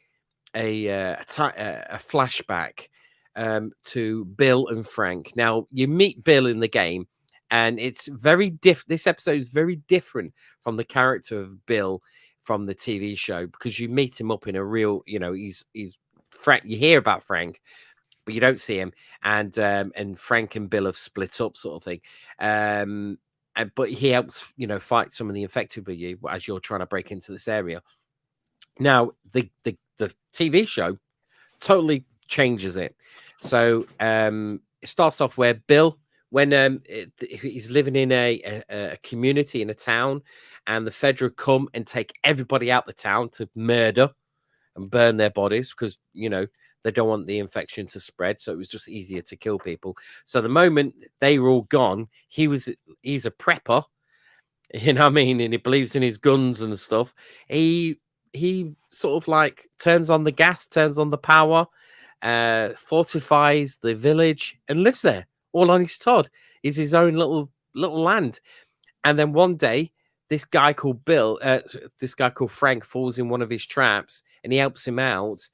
[SPEAKER 1] flashback to Bill and Frank. Now you meet Bill in the game, and it's very This episode is very different from the character of Bill from the TV show, because you meet him up in a real, he's Frank. You hear about Frank, but you don't see him, and Frank and Bill have split up, sort of thing. But he helps, fight some of the infected with you as you're trying to break into this area. Now the TV show totally changes it. So it starts off where Bill, when he's living in a community in a town, and the Federal come and take everybody out the town to murder and burn their bodies, because they don't want the infection to spread. So it was just easier to kill people. So the moment they were all gone, he's a prepper, what I mean, and he believes in his guns and stuff. He sort of like turns on the gas, turns on the power, fortifies the village, and lives there all on his Todd. He's his own little land. And then one day, this guy called Frank falls in one of his traps, and he helps him out,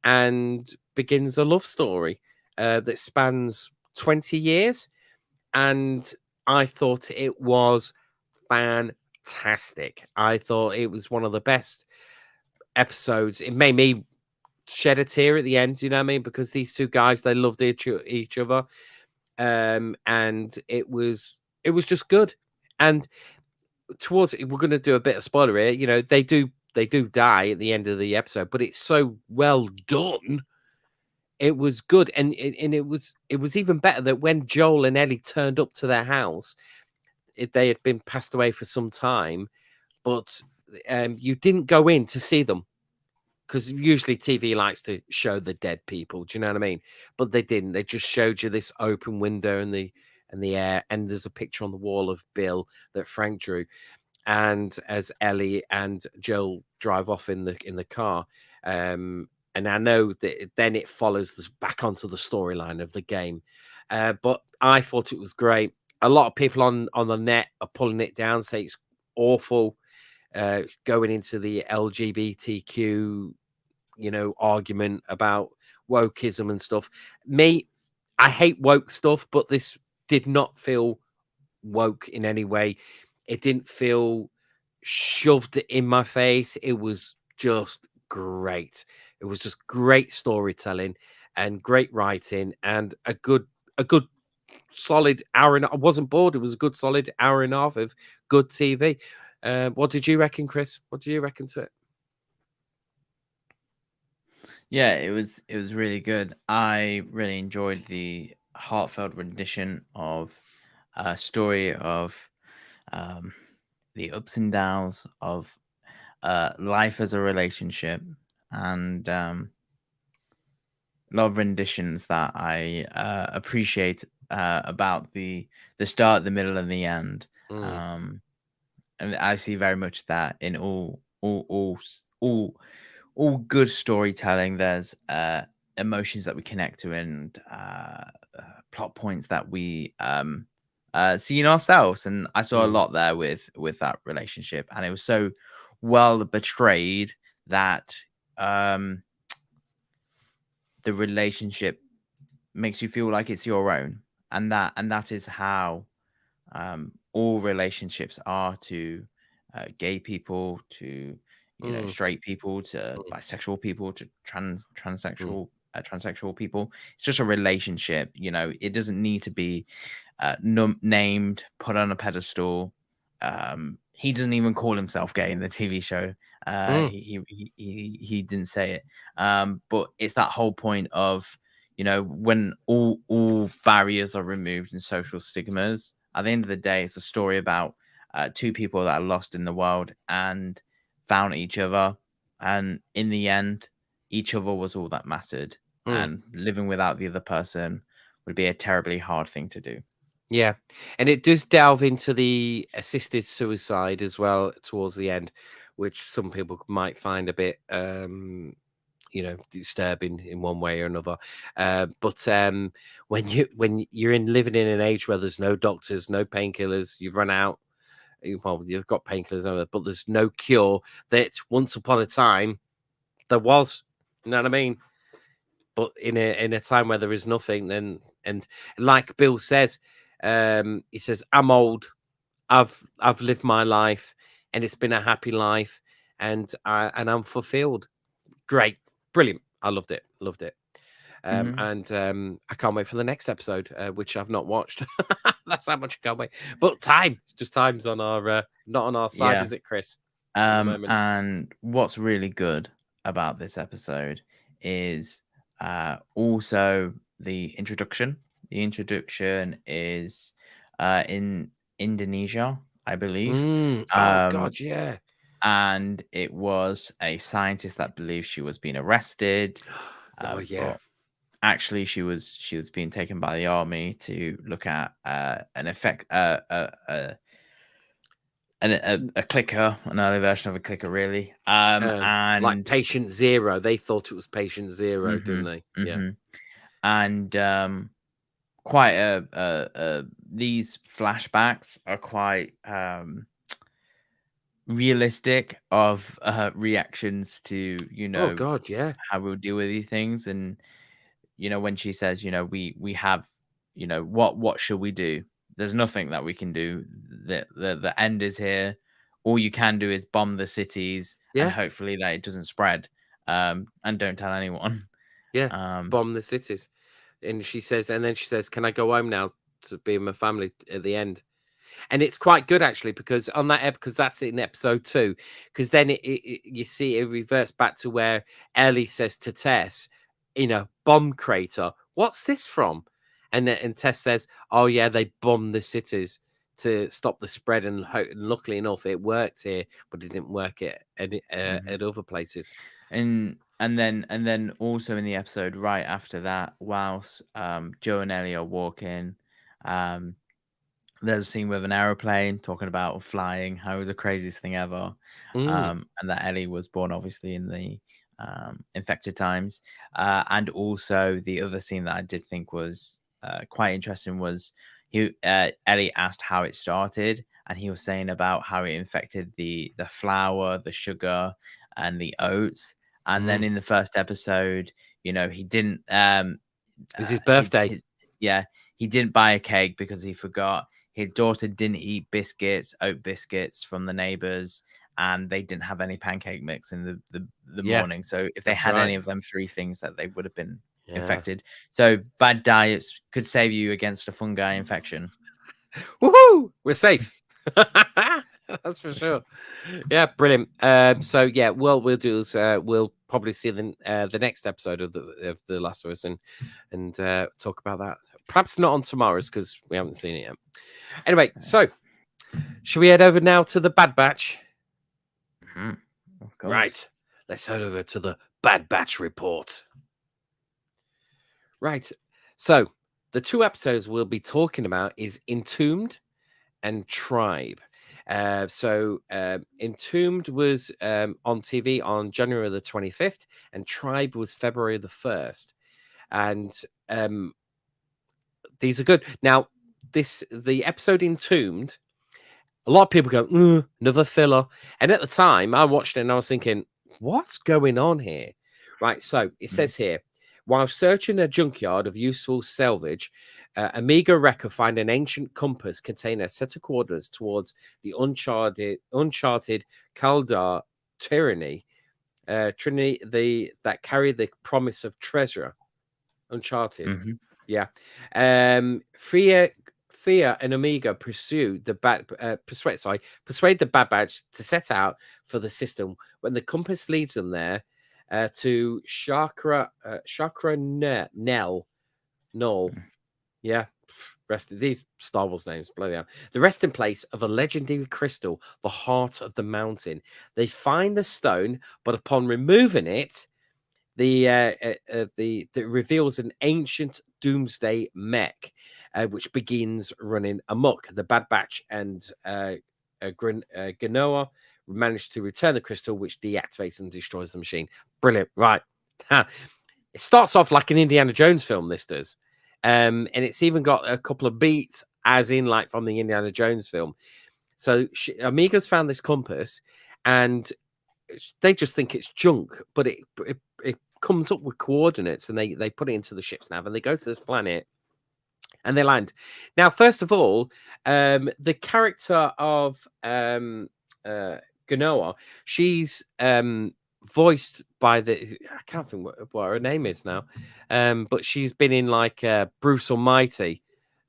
[SPEAKER 1] and begins a love story that spans 20 years. And I thought it was fantastic. I thought it was one of the best episodes. It made me shed a tear at the end, you know what I mean? Because these two guys, they loved each other. And it was just good. And we're going to do a bit of spoiler here. They do die at the end of the episode, but it's so well done. It was good. And it was even better that when Joel and Ellie turned up to their house, they had been passed away for some time, but you didn't go in to see them, because usually TV likes to show the dead people. Do you know what I mean? But they didn't. They just showed you this open window in the air, and there's a picture on the wall of Bill that Frank drew, and as Ellie and Joel drive off in the car. And I know that then it follows back onto the storyline of the game. But I thought it was great. A lot of people on the net are pulling it down, say it's awful, going into the LGBTQ, argument about wokeism and stuff. Me, I hate woke stuff, but this did not feel woke in any way. It didn't feel shoved in my face. It was just great. It was just great storytelling and great writing, and a good solid hour. And I wasn't bored. It was a good solid hour and a half of good TV. What did you reckon, Chris? What do you reckon to it?
[SPEAKER 2] Yeah, it was really good. I really enjoyed the heartfelt rendition of a story of the ups and downs of life as a relationship, and a lot of renditions that I appreciate about the start, the middle, and the end. And I see very much that in all good storytelling. There's emotions that we connect to, and plot points that we see in ourselves. And I saw a lot there with that relationship, and it was so well betrayed that the relationship makes you feel like it's your own, and that is how all relationships are to gay people, to straight people, to bisexual people, to transsexual people. It's just a relationship. It doesn't need to be named, put on a pedestal. He doesn't even call himself gay in the TV show. He didn't say it. But it's that whole point of, when all barriers are removed and social stigmas. At the end of the day, it's a story about two people that are lost in the world and found each other. And in the end, each other was all that mattered. And living without the other person would be a terribly hard thing to do.
[SPEAKER 1] Yeah. And it does delve into the assisted suicide as well towards the end, which some people might find a bit disturbing in one way or another. But when you're living in an age where there's no doctors, no painkillers, you've run out. Well, you've got painkillers, but there's no cure. That once upon a time there was. You know what I mean? but in a time where there is nothing, then, and like Bill says, he says, I'm old, I've lived my life, and it's been a happy life, and I'm fulfilled. Great, brilliant. I loved it. And I can't wait for the next episode, which I've not watched. That's how much I can't wait. But time's on our not on our side,
[SPEAKER 2] Yeah.
[SPEAKER 1] is it, Chris? At the moment.
[SPEAKER 2] And what's really good about this episode is also the introduction. The introduction is in Indonesia, I believe.
[SPEAKER 1] Oh God, yeah.
[SPEAKER 2] And it was a scientist that believed she was being arrested.
[SPEAKER 1] Oh yeah.
[SPEAKER 2] But actually, she was being taken by the army to look at an effect, a clicker, an early version of a clicker, really.
[SPEAKER 1] Like
[SPEAKER 2] And
[SPEAKER 1] Patient Zero. They thought it was Patient Zero, didn't they? Yeah.
[SPEAKER 2] And quite these flashbacks are quite realistic of reactions to
[SPEAKER 1] Oh God, yeah.
[SPEAKER 2] how we'll deal with these things. And when she says, we have, what should we do? There's nothing that we can do. The end is here. All you can do is bomb the cities and
[SPEAKER 1] Yeah.
[SPEAKER 2] hopefully that it doesn't spread. And don't tell anyone.
[SPEAKER 1] Yeah. Bomb the cities. And then she says, can I go home now to be with my family at the end? And it's quite good actually, because on that because that's in episode 2, because then you see it reverts back to where Ellie says to Tess, bomb crater, what's this from? And Tess says, oh yeah, they bombed the cities to stop the spread, and luckily enough it worked here, but it didn't work at other places.
[SPEAKER 2] And then also in the episode right after that, whilst Joe and Ellie are walking, there's a scene with an aeroplane talking about flying, how it was the craziest thing ever. And that Ellie was born obviously in the infected times. And also the other scene that I did think was quite interesting was Ellie asked how it started, and he was saying about how it infected the flour, the sugar, and the oats. And then in the first episode, he didn't
[SPEAKER 1] It's his birthday.
[SPEAKER 2] He didn't buy a cake because he forgot. His daughter didn't eat oat biscuits from the neighbors, and they didn't have any pancake mix in the morning. So if they had any of them 3 things, that they would have been infected. So bad diets could save you against a fungi infection.
[SPEAKER 1] Woohoo! We're safe. That's for sure. Yeah, brilliant. So yeah, what we'll do is we'll probably see the next episode of the Last of Us and talk about that. Perhaps not on tomorrow's because we haven't seen it yet. Anyway, so should we head over now to the Bad Batch? Right. Let's head over to the Bad Batch report. Right. So the 2 episodes we'll be talking about is Entombed and Tribe. Entombed was on TV on January the 25th, and Tribe was February the 1st. And these are good. Now, the episode Entombed, a lot of people go, another filler. And at the time, I watched it and I was thinking, what's going on here? Right. So it says here, while searching a junkyard of useful salvage, Amiga Wrecker find an ancient compass containing a set of coordinates towards the uncharted Kaldar Trinity that carry the promise of treasure. Uncharted. Yeah. Thea and Amiga persuade the Bad Batch to set out for the system. When the compass leads them there to Chakra Null. Yeah. These Star Wars names, bloody hell. The resting place of a legendary crystal, the heart of the mountain. They find the stone, but upon removing it, the reveals an ancient doomsday mech, which begins running amok. The Bad Batch and Genoa manage to return the crystal, which deactivates and destroys the machine. Brilliant, right? It starts off like an Indiana Jones film. This does, and it's even got a couple of beats, as in like from the Indiana Jones film. So Amiga's found this compass, and they just think it's junk, but it comes up with coordinates, and they put it into the ship's nav, and they go to this planet, and they land. Now, first of all, the character of Genoa, she's voiced by I can't think what her name is now, but she's been in like Bruce Almighty,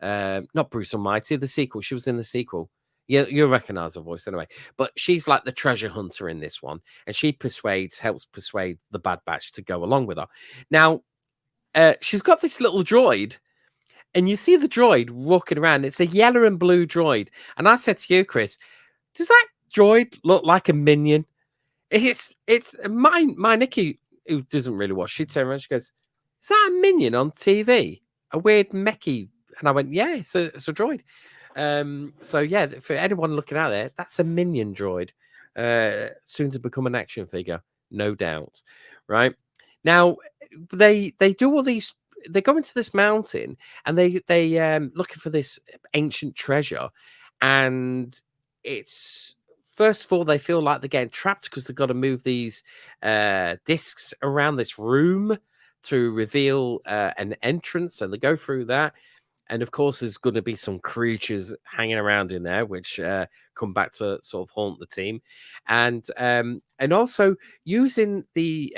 [SPEAKER 1] not Bruce Almighty, the sequel. She was in the sequel. Yeah, you'll recognize her voice anyway. But she's like the treasure hunter in this one, and she helps persuade the Bad Batch to go along with her. Now, she's got this little droid, and you see the droid walking around. It's a yellow and blue droid, and I said to you, Chris, does that droid look like a minion? It's my Nikki, who doesn't really watch. She turned around, she goes, "Is that a minion on TV? A weird mechie?" And I went, "Yeah, it's a droid." So yeah, for anyone looking out there, that's a minion droid, soon to become an action figure, no doubt. Right now, they do all these. They go into this mountain, and they looking for this ancient treasure, and it's first of all they feel like they're getting trapped because they've got to move these discs around this room to reveal an entrance, and they go through that. And of course, there's going to be some creatures hanging around in there, which come back to sort of haunt the team, and also using the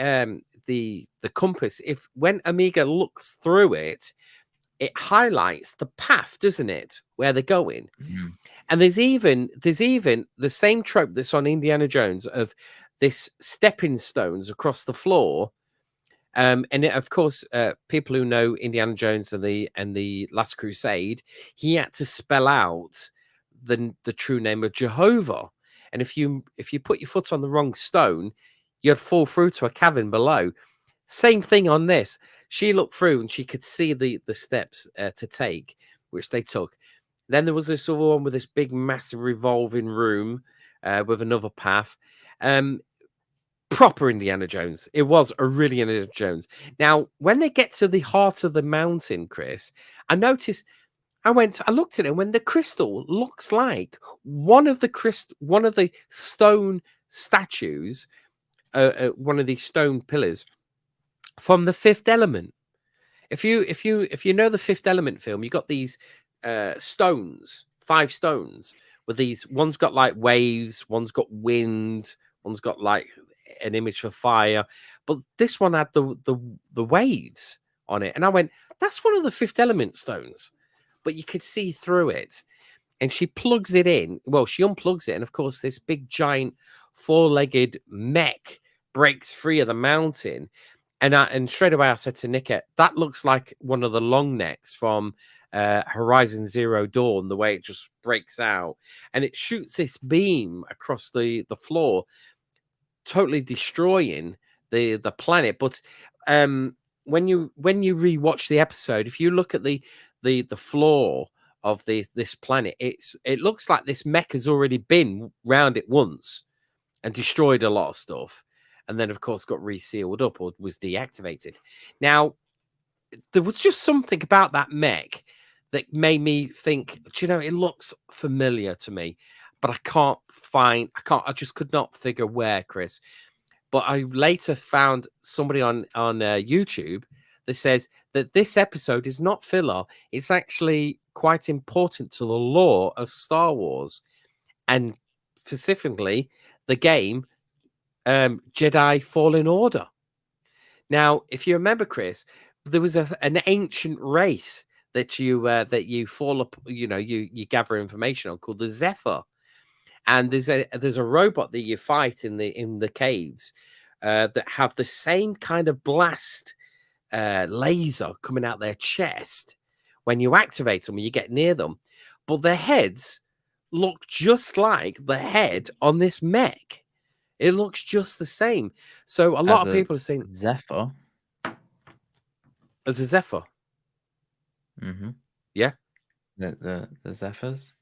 [SPEAKER 1] compass. If when Amiga looks through it, it highlights the path, doesn't it, where they're going?
[SPEAKER 2] Mm-hmm.
[SPEAKER 1] And there's even the same trope that's on Indiana Jones of this stepping stones across the floor. And of course, people who know Indiana Jones and the Last Crusade, he had to spell out the true name of Jehovah. And if you put your foot on the wrong stone, you'd fall through to a cavern below. Same thing on this. She looked through and she could see the steps to take, which they took. Then there was this other one with this big, massive revolving room with another path. Proper Indiana Jones. It was a really Indiana Jones. Now, when they get to the heart of the mountain, Chris, I noticed. I looked at it when the crystal looks like one of the stone statues, one of these stone pillars from the Fifth Element. If you know the Fifth Element film, you got these stones, 5 stones, with these. One's got like waves, one's got wind, one's got like an image for fire, but this one had the waves on it, and I went, "That's one of the Fifth Element stones," but you could see through it. And she plugs it in. Well, she unplugs it, and of course, this big giant 4-legged mech breaks free of the mountain. And straight away I said to Nick, that looks like one of the long necks from Horizon Zero Dawn, the way it just breaks out. And it shoots this beam across the floor, totally destroying the planet. But when you rewatch the episode, if you look at the floor of this planet, it looks like this mech has already been round it once and destroyed a lot of stuff, and then of course got resealed up or was deactivated. Now, there was just something about that mech that made me think, it looks familiar to me, but I just could not figure where, Chris. But I later found somebody on YouTube that says that this episode is not filler. It's actually quite important to the lore of Star Wars, and specifically the game Jedi Fallen Order. Now, if you remember, Chris, there was an ancient race that you fall up, you gather information on, called the Zephyr. And there's a robot that you fight in the caves that have the same kind of blast laser coming out their chest when you activate them, when you get near them. But their heads look just like the head on this mech. It looks just the same. So a lot of people are saying
[SPEAKER 2] Zephyr.
[SPEAKER 1] As a Zephyr.
[SPEAKER 2] Mm-hmm.
[SPEAKER 1] Yeah.
[SPEAKER 2] The Zephyrs.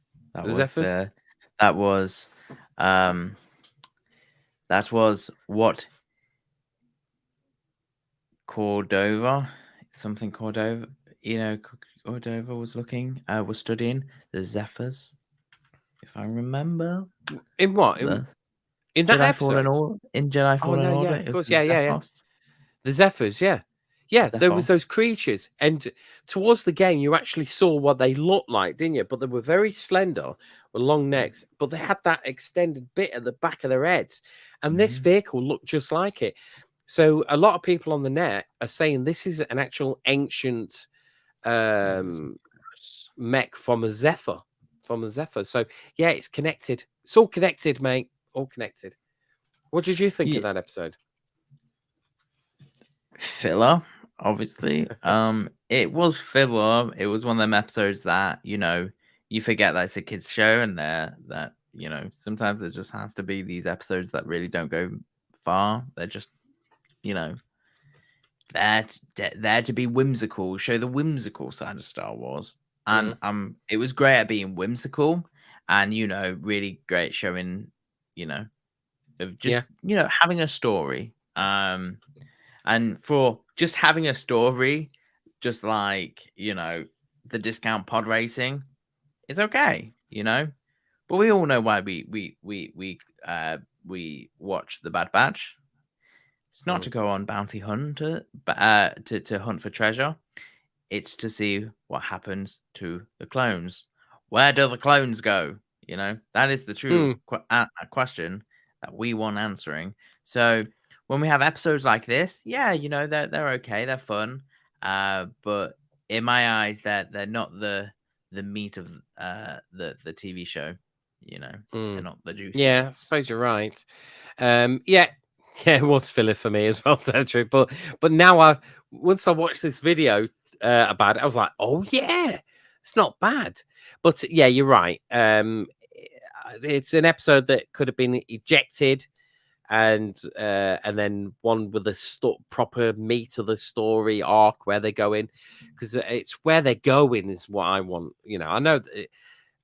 [SPEAKER 1] Zephyrs.
[SPEAKER 2] That was what Cordova was studying, the Zephyrs, if I remember.
[SPEAKER 1] In what? In that
[SPEAKER 2] Jedi
[SPEAKER 1] episode?
[SPEAKER 2] In Jedi Fallen Order?
[SPEAKER 1] Yeah. Of course. Yeah. The Zephyrs, yeah. Yeah, there was those
[SPEAKER 2] Zephos.
[SPEAKER 1] creatures. And towards the game, you actually saw what they looked like, didn't you? But they were very slender, with long necks, but they had that extended bit at the back of their heads. And this
[SPEAKER 2] Mhm.
[SPEAKER 1] vehicle looked just like it. So a lot of people on the net are saying this is an actual ancient mech from a Zephyr. From a Zephyr. So yeah, it's connected. It's all connected, mate. All connected. What did you think of
[SPEAKER 2] Yeah,
[SPEAKER 1] that episode?
[SPEAKER 2] filler, obviously. It was filler. It was one of them episodes that, you forget that it's a kids show, and that, sometimes there just has to be these episodes that really don't go far. They're just, you know, there to be whimsical, show the whimsical side of Star Wars. And
[SPEAKER 1] Mm,
[SPEAKER 2] it was great at being whimsical, and really great showing, of just,
[SPEAKER 1] yeah.
[SPEAKER 2] having a story. And for just having a story, just like, the discount pod racing, is okay, But we all know why we watch the Bad Batch. It's not
[SPEAKER 1] Mm,
[SPEAKER 2] to go on bounty hunt, to hunt for treasure. It's to see what happens to the clones. Where do the clones go? That is the true
[SPEAKER 1] mm,
[SPEAKER 2] question that we want answering. So when we have episodes like this, yeah, they're okay, they're fun, but in my eyes, they're not the meat of the TV show. They're
[SPEAKER 1] mm.
[SPEAKER 2] not the juicy
[SPEAKER 1] Yeah, I
[SPEAKER 2] bits.
[SPEAKER 1] suppose you're right. Yeah, yeah, it was filler for me as well, to tell the truth. But now once I watched this video about it, I was like, oh yeah, it's not bad. But yeah, you're right. It's an episode that could have been ejected, and then one with a proper meat of the story arc where they're going, because it's where they're going is what I want. I know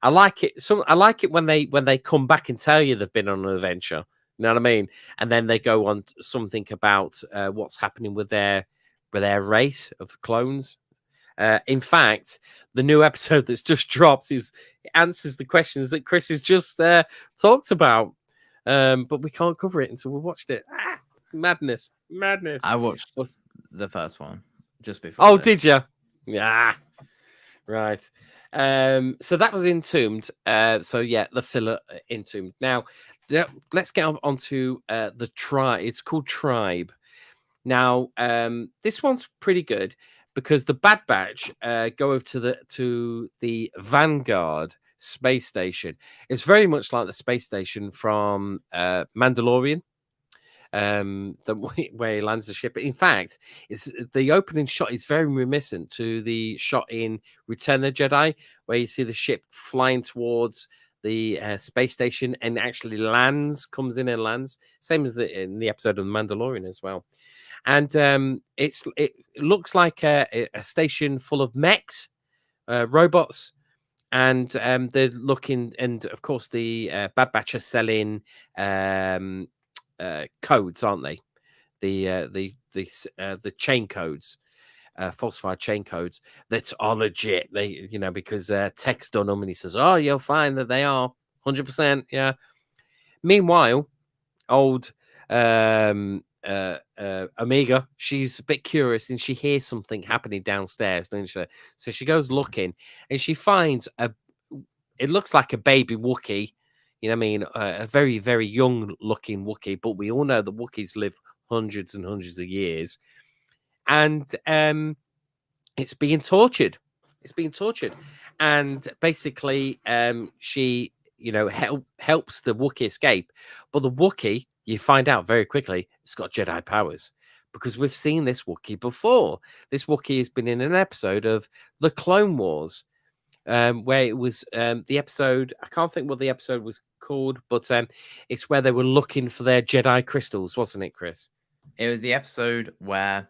[SPEAKER 1] I like it. I like it when they come back and tell you they've been on an adventure. You know what I mean? And then they go on something about what's happening with their race of clones. In fact, the new episode that's just dropped answers the questions that Chris has just talked about. But we can't cover it until we watched it. Madness, madness.
[SPEAKER 2] I watched
[SPEAKER 1] But,
[SPEAKER 2] the first one just before
[SPEAKER 1] oh, did
[SPEAKER 2] this.
[SPEAKER 1] you? Yeah. Right. So that was Entombed. So yeah, the filler Entombed. Now, let's get onto the tribe. It's called Tribe. Now, this one's pretty good because the Bad Batch go over to the Vanguard space station. It's very much like the space station from Mandalorian, where he lands the ship. In fact, it's the opening shot is very reminiscent to the shot in Return of the Jedi, where you see the ship flying towards the space station and actually comes in and lands. Same as in the episode of the Mandalorian as well. And it looks like a station full of mechs, robots, and they're looking, and of course the Bad Batch are selling codes, aren't they? The chain codes, falsified chain codes that are legit. They, because Tech's done them, and he says, "Oh, you'll find that they are 100%." Yeah. Meanwhile, old Omega, she's a bit curious, and she hears something happening downstairs, doesn't she? So she goes looking, and she finds it looks like a baby Wookiee. You know what I mean? A very, very young looking Wookiee, but we all know that Wookiees live hundreds and hundreds of years. And it's being tortured. It's being tortured. And basically, she, helps the Wookiee escape. But the Wookiee, you find out very quickly, it's got Jedi powers. Because we've seen this Wookiee before. This Wookiee has been in an episode of the Clone Wars, where it was the episode. I can't think what the episode was called, but it's where they were looking for their Jedi crystals, wasn't it, Chris?
[SPEAKER 2] It was the episode where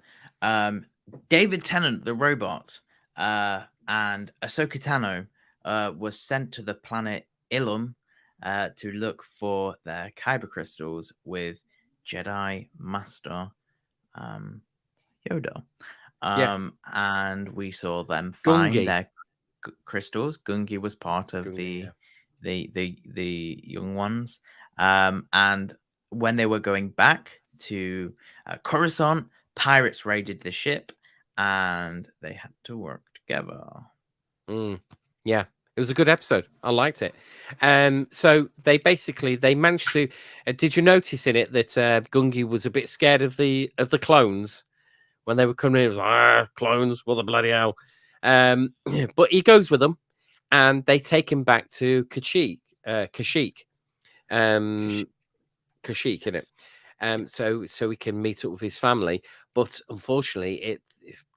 [SPEAKER 2] David Tennant, the robot, and Ahsoka Tano was sent to the planet Ilum to look for their kyber crystals with Jedi Master Yoda.
[SPEAKER 1] Yeah,
[SPEAKER 2] And we saw them find
[SPEAKER 1] Gungi.
[SPEAKER 2] their crystals. Gungi was part of
[SPEAKER 1] Gungi,
[SPEAKER 2] the
[SPEAKER 1] yeah.
[SPEAKER 2] the young ones. And when they were going back to Coruscant, pirates raided the ship, and they had to work together.
[SPEAKER 1] Yeah, it was a good episode. I liked it. So they managed to. Did you notice in it that Gungi was a bit scared of the clones when they were coming in? It was like, clones, what the bloody hell? But he goes with them, and they take him back to Kashyyyk. Kashyyyk, innit? So he can meet up with his family. But unfortunately,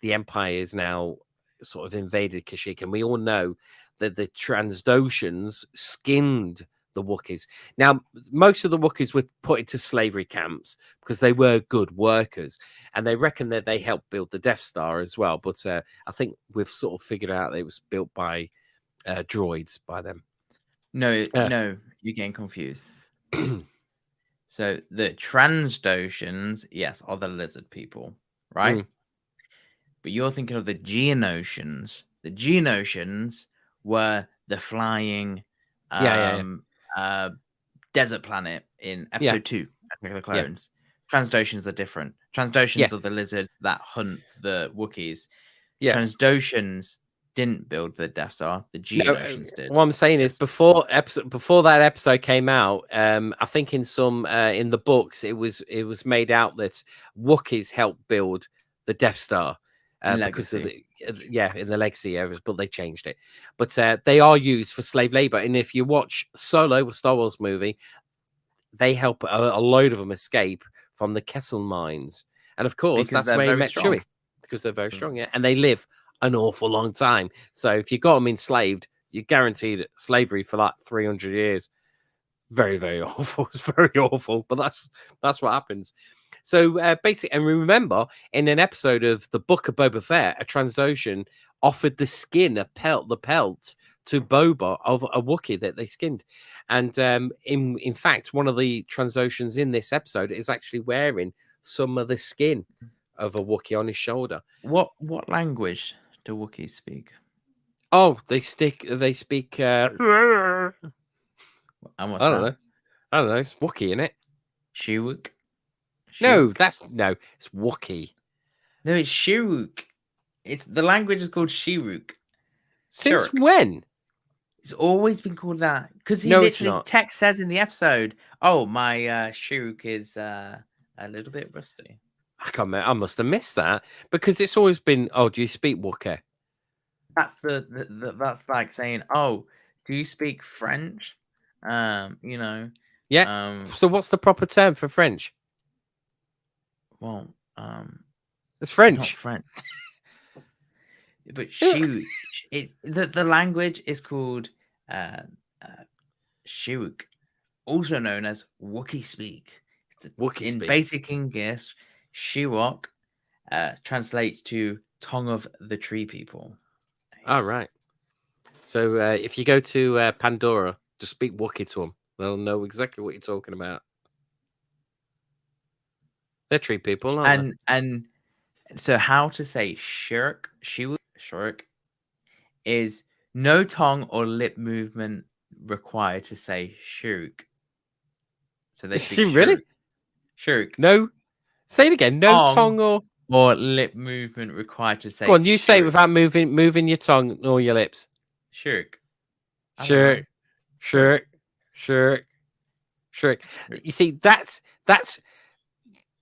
[SPEAKER 1] the Empire is now sort of invaded Kashyyyk, and we all know that the Transdoshans skinned the Wookiees. Now, most of the Wookiees were put into slavery camps because they were good workers, and they reckon that they helped build the Death Star as well. But I think we've sort of figured out that it was built by droids by them.
[SPEAKER 2] No, you're getting confused. So the Transdoshans, yes, are the lizard people, right? But you're thinking of the Geonosians. The Geonosians were the flying desert planet in episode 2, Attack of the Clones. Transdoshans are different. Transdoshans are the lizards that hunt the Wookiees. Transdoshans didn't build the Death Star. The Geonosians did.
[SPEAKER 1] What I'm saying is before that episode came out, I think in some in the books it was made out that Wookiees helped build the Death Star because of in the legacy areas, but they changed it. But they are used for slave labor, and if you watch Solo, a Star Wars movie, they help a load of them escape from the Kessel mines, and of course that's where he met Chewie, because they're very strong, and they live an awful long time. So if you got them enslaved, you're guaranteed slavery for that 300 years. Very, very awful. It's very awful, but that's what happens. So basically, and remember, in an episode of the Book of Boba Fett, a Trandoshan offered the pelt to Boba of a Wookiee that they skinned, and in fact, one of the Trandoshans in this episode is actually wearing some of the skin of a Wookiee on his shoulder.
[SPEAKER 2] What language do Wookiees speak?
[SPEAKER 1] Oh, they speak.
[SPEAKER 2] And what's
[SPEAKER 1] I don't know. It's Wookiee, isn't it?
[SPEAKER 2] Shiruk.
[SPEAKER 1] No, it's Wookiee.
[SPEAKER 2] No, it's Shiruk. The language is called Shiruk.
[SPEAKER 1] Since when?
[SPEAKER 2] It's always been called that because Tex says in the episode, "Oh, my Shiruk is a little bit rusty."
[SPEAKER 1] I can't remember. I must have missed that because it's always been. Oh, do you speak Wookiee?
[SPEAKER 2] That's that's like saying, "Oh, do you speak French?"
[SPEAKER 1] Yeah. So what's the proper term for French?
[SPEAKER 2] Well,
[SPEAKER 1] it's French.
[SPEAKER 2] Not French. But shoot, the language is called Shiruk, also known as Wookiee speak. In basic English, Shiruk translates to tongue of the tree people.
[SPEAKER 1] All right. So if you go to Pandora, just speak Wookiee to them. They'll know exactly what you're talking about. They're tree people, aren't
[SPEAKER 2] they? And so how to say Shiruk is no tongue or lip movement required to say Shiruk. So they speak Shiruk.
[SPEAKER 1] Really?
[SPEAKER 2] Shiruk.
[SPEAKER 1] No. Say it again. No tongue
[SPEAKER 2] or lip movement required to say.
[SPEAKER 1] Go on, you say it without moving your tongue or your lips.
[SPEAKER 2] Shiruk.
[SPEAKER 1] Shiruk. You see, that's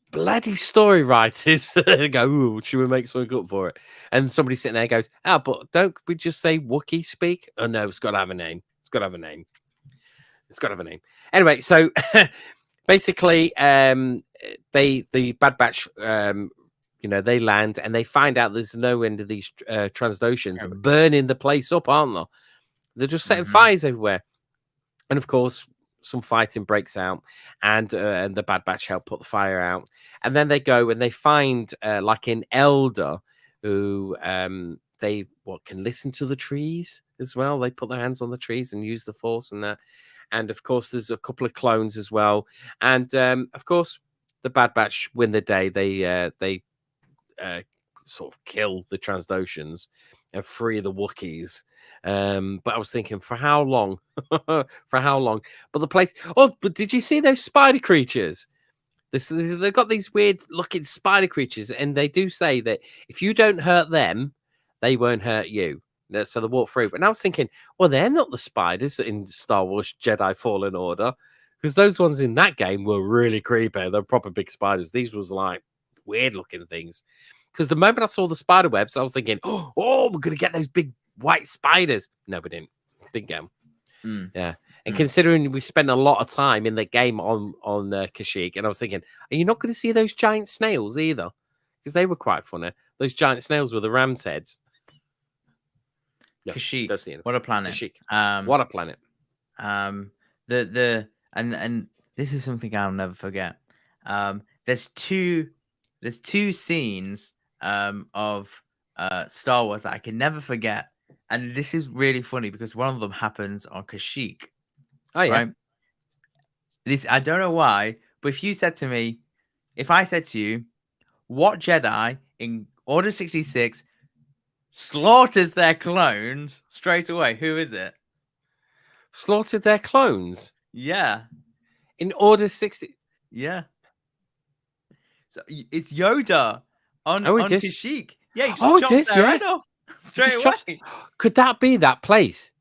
[SPEAKER 1] bloody story writers go, ooh, should we make something up for it? And somebody sitting there goes, but don't we just say Wookiee speak? Oh no, it's got to have a name. Anyway, so basically, the Bad Batch, they land and they find out there's no end of these Transdoshans burning the place up, aren't they? They're just setting fires everywhere, and of course, some fighting breaks out, and the Bad Batch help put the fire out. And then they go and they find like an elder who they can listen to the trees as well. They put their hands on the trees and use the Force and that. And of course, there's a couple of clones as well. And of course, the Bad Batch win the day. They sort of kill the Transdoshans and free the Wookiees. But I was thinking, for how long? For how long? But the place. Oh, but did you see those spider creatures? They've got these weird looking spider creatures, and they do say that if you don't hurt them, they won't hurt you. So they walk through. But now I was thinking, well, they're not the spiders in Star Wars Jedi Fallen Order, because those ones in that game were really creepy. They're proper big spiders. These was like weird looking things. Because the moment I saw the spider webs, I was thinking, oh, we're gonna get those big white spiders. No, we didn't. Didn't get them. Yeah. And considering we spent a lot of time in the game on Kashyyyk, and I was thinking, are you not going to see those giant snails either? Because they were quite funny. Those giant snails with the ram's heads.
[SPEAKER 2] No, Kashyyyk,
[SPEAKER 1] don't see them.
[SPEAKER 2] What a planet!
[SPEAKER 1] What a planet!
[SPEAKER 2] And this is something I'll never forget. There's two scenes of Star Wars that I can never forget, and this is really funny because one of them happens on Kashyyyk.
[SPEAKER 1] Oh yeah.
[SPEAKER 2] Right? This I don't know why, but if I said to you, what Jedi in Order 66 slaughters their clones straight away, who is it?
[SPEAKER 1] Slaughtered their clones?
[SPEAKER 2] Yeah.
[SPEAKER 1] In Order 60?
[SPEAKER 2] Yeah. So it's Yoda on Kashyyyk. Yeah, he just chops their head off straight away.
[SPEAKER 1] Could that be that place?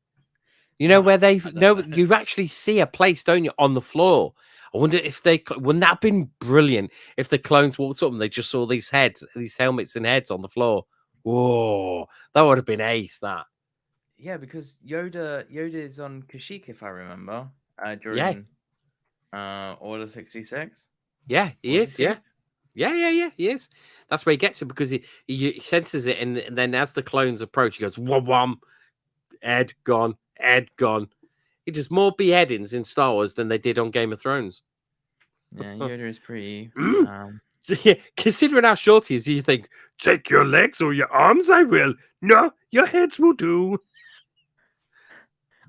[SPEAKER 1] You know, where you actually see a place, don't you, on the floor? I wonder if wouldn't that have been brilliant if the clones walked up and they just saw these helmets and heads on the floor? Whoa, that would have been ace, that.
[SPEAKER 2] Yeah, because Yoda is on Kashyyyk, if I remember, during Order 66.
[SPEAKER 1] Yeah, he is, yeah. Yeah, he is. That's where he gets it, because he senses it, and then as the clones approach, he goes, wham, head gone. He does more beheadings in Star Wars than they did on Game of Thrones.
[SPEAKER 2] Yeah, Yoda is pretty.
[SPEAKER 1] Considering how short he is, you think, take your legs or your arms, I will. No, your heads will do.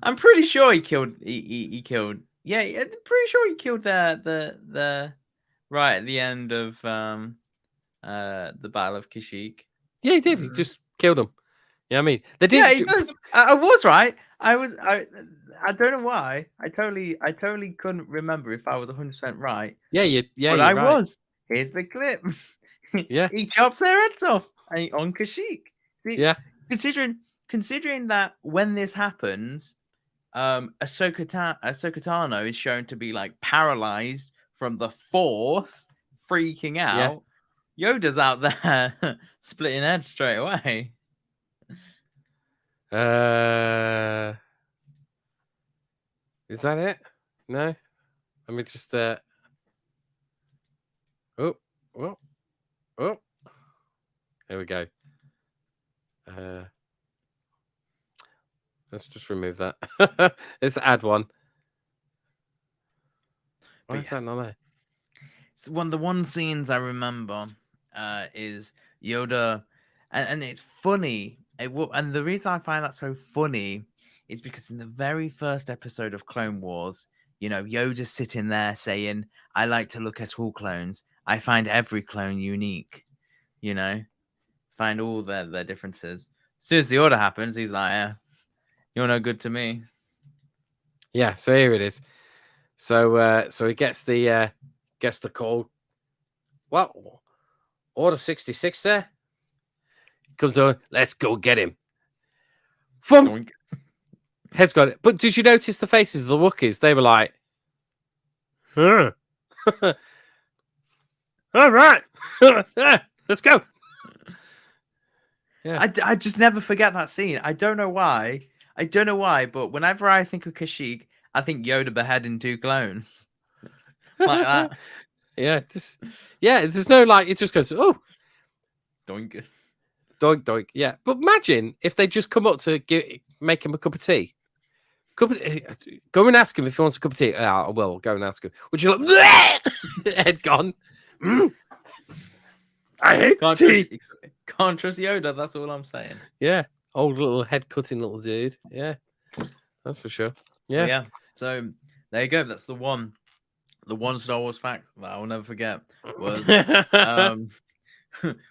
[SPEAKER 2] I'm pretty sure he killed. He killed. Yeah, I'm pretty sure he killed the right at the end of the Battle of Kashyyyk.
[SPEAKER 1] Yeah, he did. He just killed him. You know what I mean? They did.
[SPEAKER 2] Yeah, he does. I was right. I don't know why. I totally couldn't remember if I was 100% right.
[SPEAKER 1] Yeah,
[SPEAKER 2] but I was. Here's the clip.
[SPEAKER 1] Yeah,
[SPEAKER 2] he chops their heads off on Kashyyyk. See,
[SPEAKER 1] yeah.
[SPEAKER 2] Considering that when this happens, Ahsoka Tano is shown to be like paralyzed from the Force, freaking out. Yeah. Yoda's out there splitting heads straight away.
[SPEAKER 1] Is that it? No. Let me just oh. There we go. Let's just remove that. Let's add one. Why is that not there?
[SPEAKER 2] So the one scenes I remember is Yoda, and it's funny. And the reason I find that so funny is because in the very first episode of Clone Wars, Yoda's sitting there saying, "I like to look at all clones. I find every clone unique. Find all their differences." As soon as the order happens, he's like, "Yeah, you're no good to me."
[SPEAKER 1] Yeah. So here it is. So he gets the call. What? Order 66 there? Comes on, let's go get him. Head's got it. But did you notice the faces of the Wookiees? They were like, huh. All right. Let's go.
[SPEAKER 2] Yeah. I just never forget that scene. I don't know why, but whenever I think of Kashyyyk, I think Yoda beheading 2 clones. Like that.
[SPEAKER 1] Yeah, there's no it just goes, oh.
[SPEAKER 2] Doink.
[SPEAKER 1] Doink, doink. Yeah, but imagine if they just come up to make him a cup of tea. Go and ask him if he wants a cup of tea. I will go and ask him. Would you like head gone? I hate tea.
[SPEAKER 2] Can't trust Yoda. That's all I'm saying.
[SPEAKER 1] Yeah, old little head cutting little dude. Yeah, that's for sure. Yeah,
[SPEAKER 2] yeah. So there you go. That's the one Star Wars fact that I'll never forget was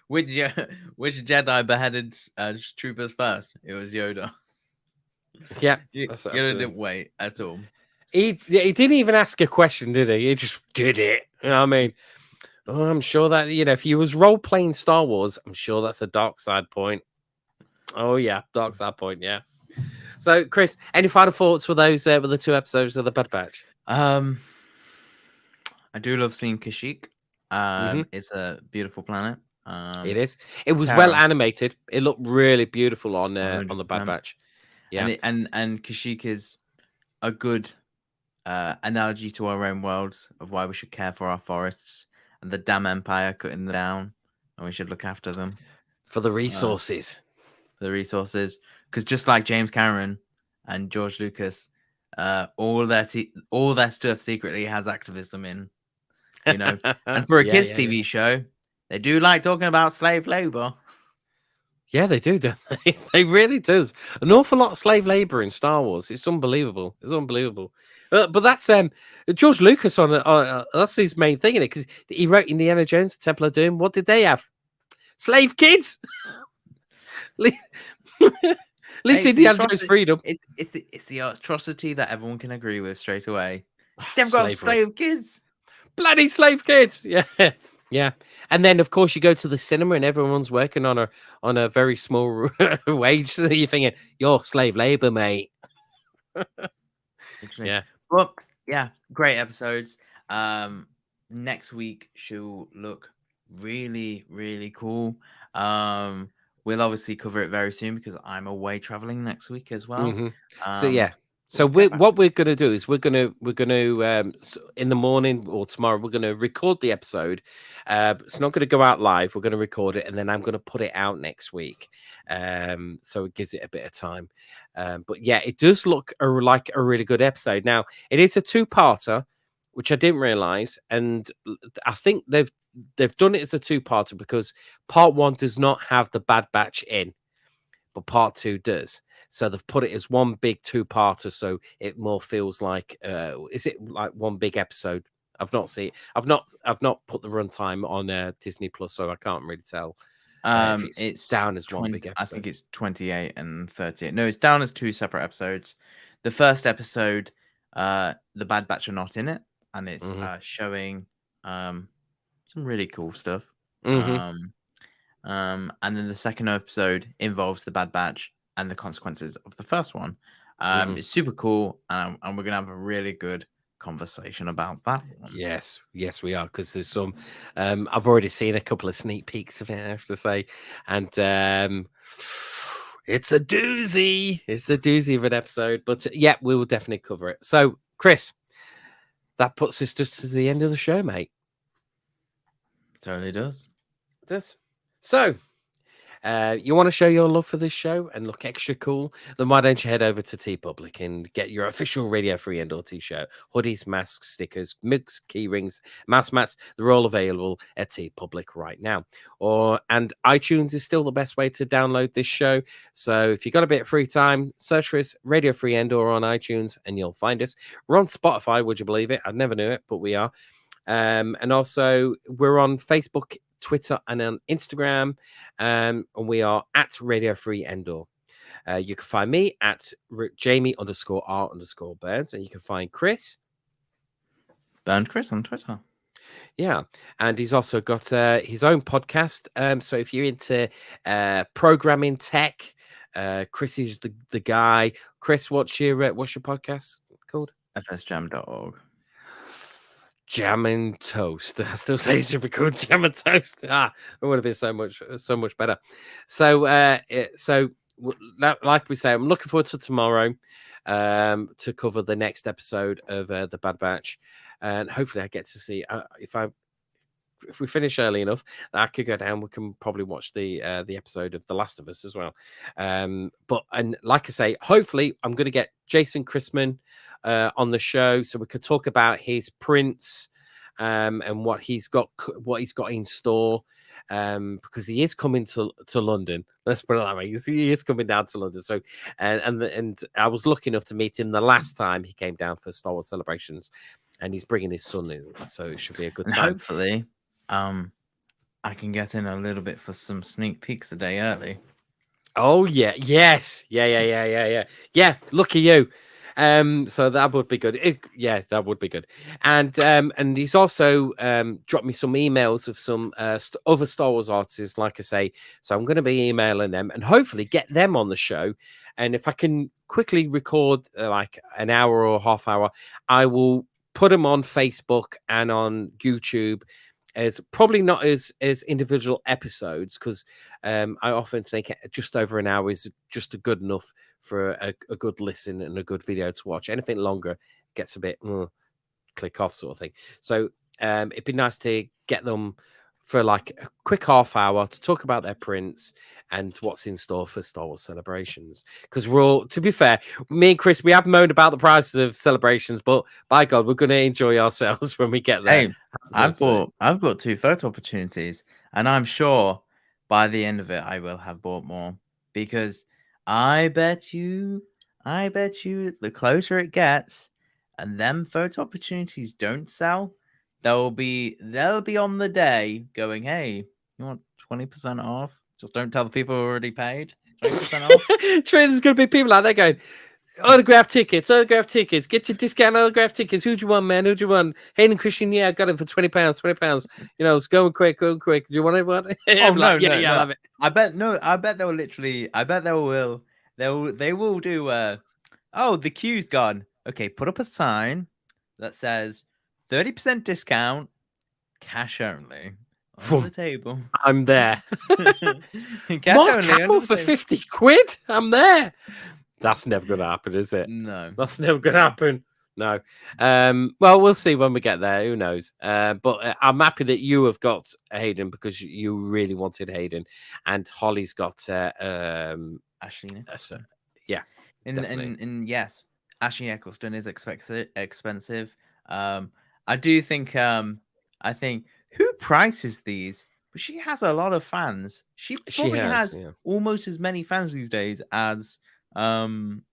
[SPEAKER 2] which Jedi beheaded troopers first? It was Yoda.
[SPEAKER 1] Yeah,
[SPEAKER 2] Yoda didn't wait at all.
[SPEAKER 1] He didn't even ask a question, did he? He just did it. You know what I mean? Oh, I'm sure that, if you was role playing Star Wars, I'm sure that's a dark side point. Oh yeah, dark side point. Yeah. So, Chris, any final thoughts with those with the 2 episodes of the Bad Batch?
[SPEAKER 2] I do love seeing Kashyyyk.
[SPEAKER 1] Hmm.
[SPEAKER 2] It's a beautiful planet.
[SPEAKER 1] It is. It was well
[SPEAKER 2] Terra,
[SPEAKER 1] animated. It looked really beautiful on the Bad
[SPEAKER 2] 100%.
[SPEAKER 1] Batch. Yeah.
[SPEAKER 2] And Kashyyyk is a good analogy to our own worlds of why we should care for our forests and the damn empire cutting them down, and we should look after them
[SPEAKER 1] For the
[SPEAKER 2] uh,
[SPEAKER 1] resources.
[SPEAKER 2] for the resources. Because just like James Cameron and George Lucas, all their stuff secretly has activism in, And for a
[SPEAKER 1] Yeah,
[SPEAKER 2] kids'
[SPEAKER 1] yeah, yeah.
[SPEAKER 2] TV show, they do like talking about slave labor.
[SPEAKER 1] Yeah, they do, don't they? They really does. An awful lot of slave labor in Star Wars. It's unbelievable. It's unbelievable. But that's George Lucas on that's his main thing in it, because he wrote Indiana Jones, Temple of Doom. What did they have? Slave kids. At least
[SPEAKER 2] It's the
[SPEAKER 1] Indiana Jones
[SPEAKER 2] atrocity.
[SPEAKER 1] freedom.
[SPEAKER 2] It's the atrocity that everyone can agree with straight away. They've got
[SPEAKER 1] Slavery.
[SPEAKER 2] slave kids.
[SPEAKER 1] Bloody slave kids. Yeah. Yeah. And then of course you go to the cinema and everyone's working on a very small wage. So you're thinking, you're slave labor, mate.
[SPEAKER 2] Literally.
[SPEAKER 1] Yeah.
[SPEAKER 2] But yeah, great episodes. Next week she'll look really, really cool. We'll obviously cover it very soon because I'm away traveling next week as well.
[SPEAKER 1] Hmm. So yeah.
[SPEAKER 2] We'll
[SPEAKER 1] So
[SPEAKER 2] get back.
[SPEAKER 1] what we're gonna do is we're gonna in the morning or tomorrow we're gonna record the episode. It's not gonna go out live. We're gonna record it and then I'm gonna put it out next week. So it gives it a bit of time. But yeah, it does look like a really good episode. Now it is a 2-parter, which I didn't realize, and I think they've done it as a 2-parter because part 1 does not have the Bad Batch in, but part 2 does. So they've put it as one big 2-parter, so it more feels like is it like one big episode? I've not seen. I've not put the runtime on Disney Plus, so I can't really tell if it's
[SPEAKER 2] It's
[SPEAKER 1] down as one
[SPEAKER 2] 20.
[SPEAKER 1] big
[SPEAKER 2] I
[SPEAKER 1] episode.
[SPEAKER 2] think it's 28 and 38. No, it's down as 2 separate episodes. The first episode, the Bad Batch are not in it, and it's showing some really cool stuff.
[SPEAKER 1] Mm-hmm.
[SPEAKER 2] And then the second episode involves the Bad Batch and the consequences of the first one. It's super cool, and we're gonna have a really good conversation about that one.
[SPEAKER 1] Yes, we are, because there's some. I've already seen a couple of sneak peeks of it, I have to say, and it's a doozy. It's a doozy of an episode, but yeah, we will definitely cover it. So, Chris, that puts us just to the end of the show, mate.
[SPEAKER 2] Totally does.
[SPEAKER 1] It does. So, you want to show your love for this show and look extra cool, then why don't you head over to TeePublic and get your official Radio Free Endor t-shirt, hoodies, masks, stickers, mugs, key rings, mouse mats. They're all available at TeePublic right now. And iTunes is still the best way to download this show. So if you've got a bit of free time, search for us, Radio Free Endor on iTunes, and you'll find us. We're on Spotify, would you believe it? I never knew it, but we are. And also we're on Facebook, Twitter, and on Instagram, and we are at Radio Free Endor. You can find me at Jamie_R_Burns, and you can find Chris.
[SPEAKER 2] Burns Chris on Twitter.
[SPEAKER 1] Yeah, and he's also got his own podcast. So if you're into programming tech, Chris is the guy. Chris, what's your podcast called?
[SPEAKER 2] fsjam.org.
[SPEAKER 1] Jam and Toast. I still say it should be called Jam and Toast. It would have been so much better. So, like we say, I'm looking forward to tomorrow to cover the next episode of the Bad Batch, and hopefully I get to see if we finish early enough, I could go down. We can probably watch the episode of The Last of Us as well. But like I say, hopefully I'm going to get Jason Christman on the show so we could talk about his prints and what he's got in store. Because he is coming to London. Let's put it that way. He is coming down to London. So, and I was lucky enough to meet him the last time he came down for Star Wars Celebrations, and he's bringing his son in, so it should be a good time.
[SPEAKER 2] Hopefully, I can get in a little bit for some sneak peeks a day early.
[SPEAKER 1] Oh yeah, yes, yeah. Look at you. So that would be good. Yeah, that would be good. And he's also dropped me some emails of some other Star Wars artists, like I say. So I'm going to be emailing them and hopefully get them on the show. And if I can quickly record like an hour or half hour, I will put them on Facebook and on YouTube, as probably not as individual episodes, because I often think just over an hour is just a good enough for a good listen and a good video to watch. Anything longer gets a bit click off sort of thing. So it'd be nice to get them for like a quick half hour to talk about their prints and what's in store for Star Wars Celebrations. Because we're all, to be fair, me and Chris, we have moaned about the prices of Celebrations, but by God, we're going to enjoy ourselves when we get there.
[SPEAKER 2] Hey, I've got 2 photo opportunities, and I'm sure by the end of it I will have bought more, because I bet you the closer it gets and them photo opportunities don't sell, they'll be on the day going, hey, you want 20% off? Just don't tell the people who already paid. 20% off.
[SPEAKER 1] There's going to be people out there going, autograph tickets, get your discount autograph tickets. Who do you want, man? Who do you want? Hayden Christian, yeah, I got it for £20. You know, it's going quick. Do you want it? What?
[SPEAKER 2] Oh no,
[SPEAKER 1] like, yeah,
[SPEAKER 2] no,
[SPEAKER 1] I
[SPEAKER 2] no.
[SPEAKER 1] love it.
[SPEAKER 2] I bet they'll literally. I bet they will do. Oh, the queue's gone. Okay, put up a sign that says 30% discount, cash only, under the table.
[SPEAKER 1] I'm there.
[SPEAKER 2] Cash
[SPEAKER 1] Mark
[SPEAKER 2] only under
[SPEAKER 1] Hamill
[SPEAKER 2] the
[SPEAKER 1] for
[SPEAKER 2] table.
[SPEAKER 1] £50. I'm there. That's never going to happen, is it?
[SPEAKER 2] No.
[SPEAKER 1] That's never going to happen. No. Well, we'll see when we get there. Who knows? But I'm happy that you have got Hayden, because you really wanted Hayden, and Holly's got
[SPEAKER 2] Ashley Nicholson.
[SPEAKER 1] yeah.
[SPEAKER 2] And yes, Ashley Eccleston is expensive. I do think who prices these? But she has a lot of fans. She probably has
[SPEAKER 1] yeah.
[SPEAKER 2] almost as many fans these days as Hayden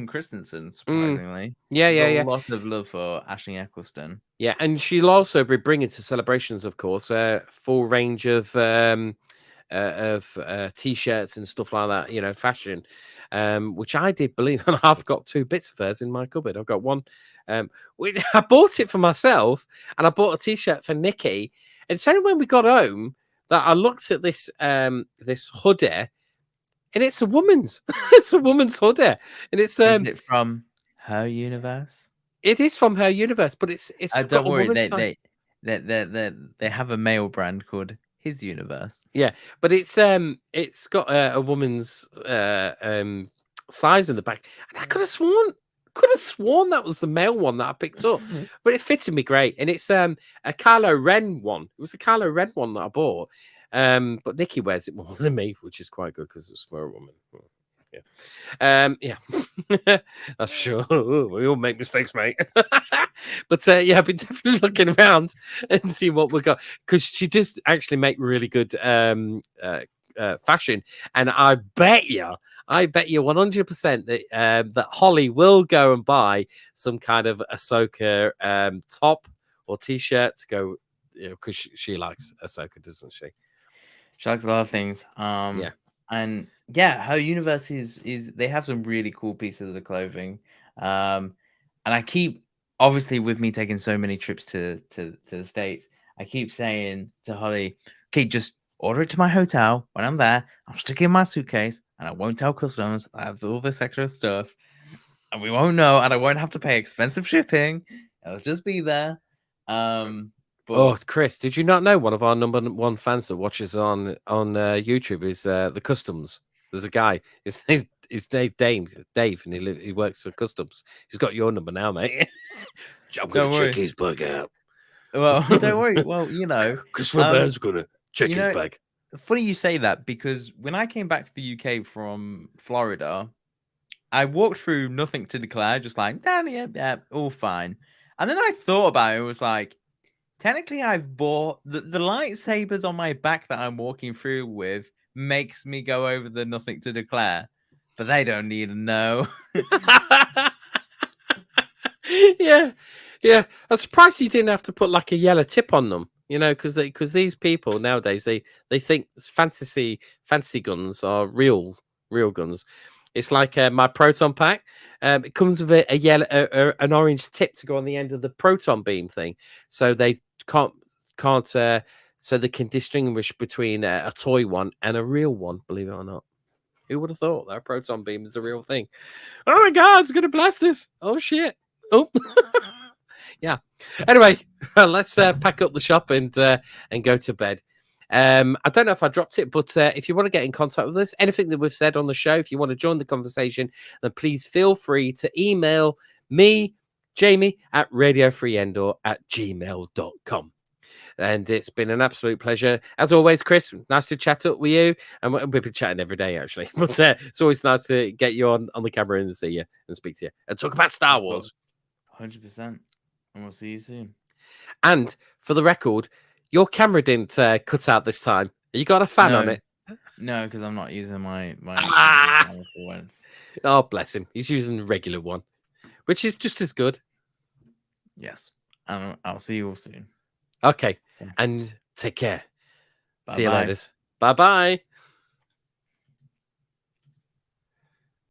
[SPEAKER 2] Christensen, surprisingly.
[SPEAKER 1] Yeah.
[SPEAKER 2] A lot of love for Ashley Eccleston.
[SPEAKER 1] Yeah, and she'll also be bringing to Celebrations, of course, a full range of t-shirts and stuff like that, you know, fashion, which I did believe, and I've got 2 bits of hers in my cupboard. I've got one, I bought it for myself, and I bought a t-shirt for Nikki. And it's only when we got home that I looked at this this hoodie, and it's a woman's. It's a woman's hoodie, and it's
[SPEAKER 2] Is it from Her Universe?
[SPEAKER 1] It is from Her Universe, but it's
[SPEAKER 2] don't
[SPEAKER 1] got
[SPEAKER 2] worry,
[SPEAKER 1] a woman's side.
[SPEAKER 2] they have a male brand called His Universe.
[SPEAKER 1] Yeah, but it's got a woman's size in the back, and I could have sworn that was the male one that I picked up, but it fitted me great. And it's a Kylo Ren one. It was a Kylo Ren one that I bought, but Nikki wears it more than me, which is quite good because it's for a woman. Yeah, that's sure. We all make mistakes, mate. But yeah, I've been definitely looking around and see what we got, because she does actually make really good fashion, and I bet you 100% that Holly will go and buy some kind of Ahsoka top or t-shirt to go, you know, because she likes Ahsoka, doesn't she?
[SPEAKER 2] She likes a lot of things.
[SPEAKER 1] Yeah.
[SPEAKER 2] And yeah, Her Universe is they have some really cool pieces of clothing. And I keep, obviously, with me taking so many trips to the States, I keep saying to Holly, okay, just order it to my hotel. When I'm there, I'll stick it in my suitcase, and I won't tell customs I have all this extra stuff, and we won't know, and I won't have to pay expensive shipping. It'll just be there. But
[SPEAKER 1] Chris, did you not know one of our number 1 fans that watches on YouTube is the Customs? There's a guy. His name's Dave, and he works for Customs. He's got your number now, mate. I'm going to check his bag out.
[SPEAKER 2] Well, don't worry. Well, you know,
[SPEAKER 1] Christopher Burns going to check his bag.
[SPEAKER 2] Funny you say that, because when I came back to the UK from Florida, I walked through Nothing to Declare, just like, yeah, all fine. And then I thought about it. It was like, technically, I've bought the lightsabers on my back that I'm walking through with makes me go over the Nothing to Declare, but they don't need to know.
[SPEAKER 1] Yeah. I'm surprised you didn't have to put like a yellow tip on them, you know, because these people nowadays they think fantasy guns are real guns. It's like my proton pack. It comes with a yellow, an orange tip to go on the end of the proton beam thing, so they can't so they can distinguish between a toy one and a real one. Believe it or not, who would have thought that a proton beam is a real thing? Oh my god, it's gonna blast us! Oh shit! Oh, yeah. Anyway, let's pack up the shop and go to bed. I don't know if I dropped it, but if you want to get in contact with us, anything that we've said on the show, if you want to join the conversation, then please feel free to email me, Jamie, at radiofreeendor@gmail.com. And it's been an absolute pleasure. As always, Chris, nice to chat up with you. And we've been chatting every day, actually. But it's always nice to get you on the camera and see you and speak to you and talk about Star Wars.
[SPEAKER 3] 100%. And we'll see you soon.
[SPEAKER 1] And for the record, your camera didn't cut out this time. You got a fan on it?
[SPEAKER 3] No, because I'm not using my camera for once.
[SPEAKER 1] Oh, bless him. He's using the regular one, which is just as good.
[SPEAKER 3] Yes. I'll see you all soon.
[SPEAKER 1] Okay. And take care.
[SPEAKER 3] Bye-bye.
[SPEAKER 1] See you later. Bye-bye.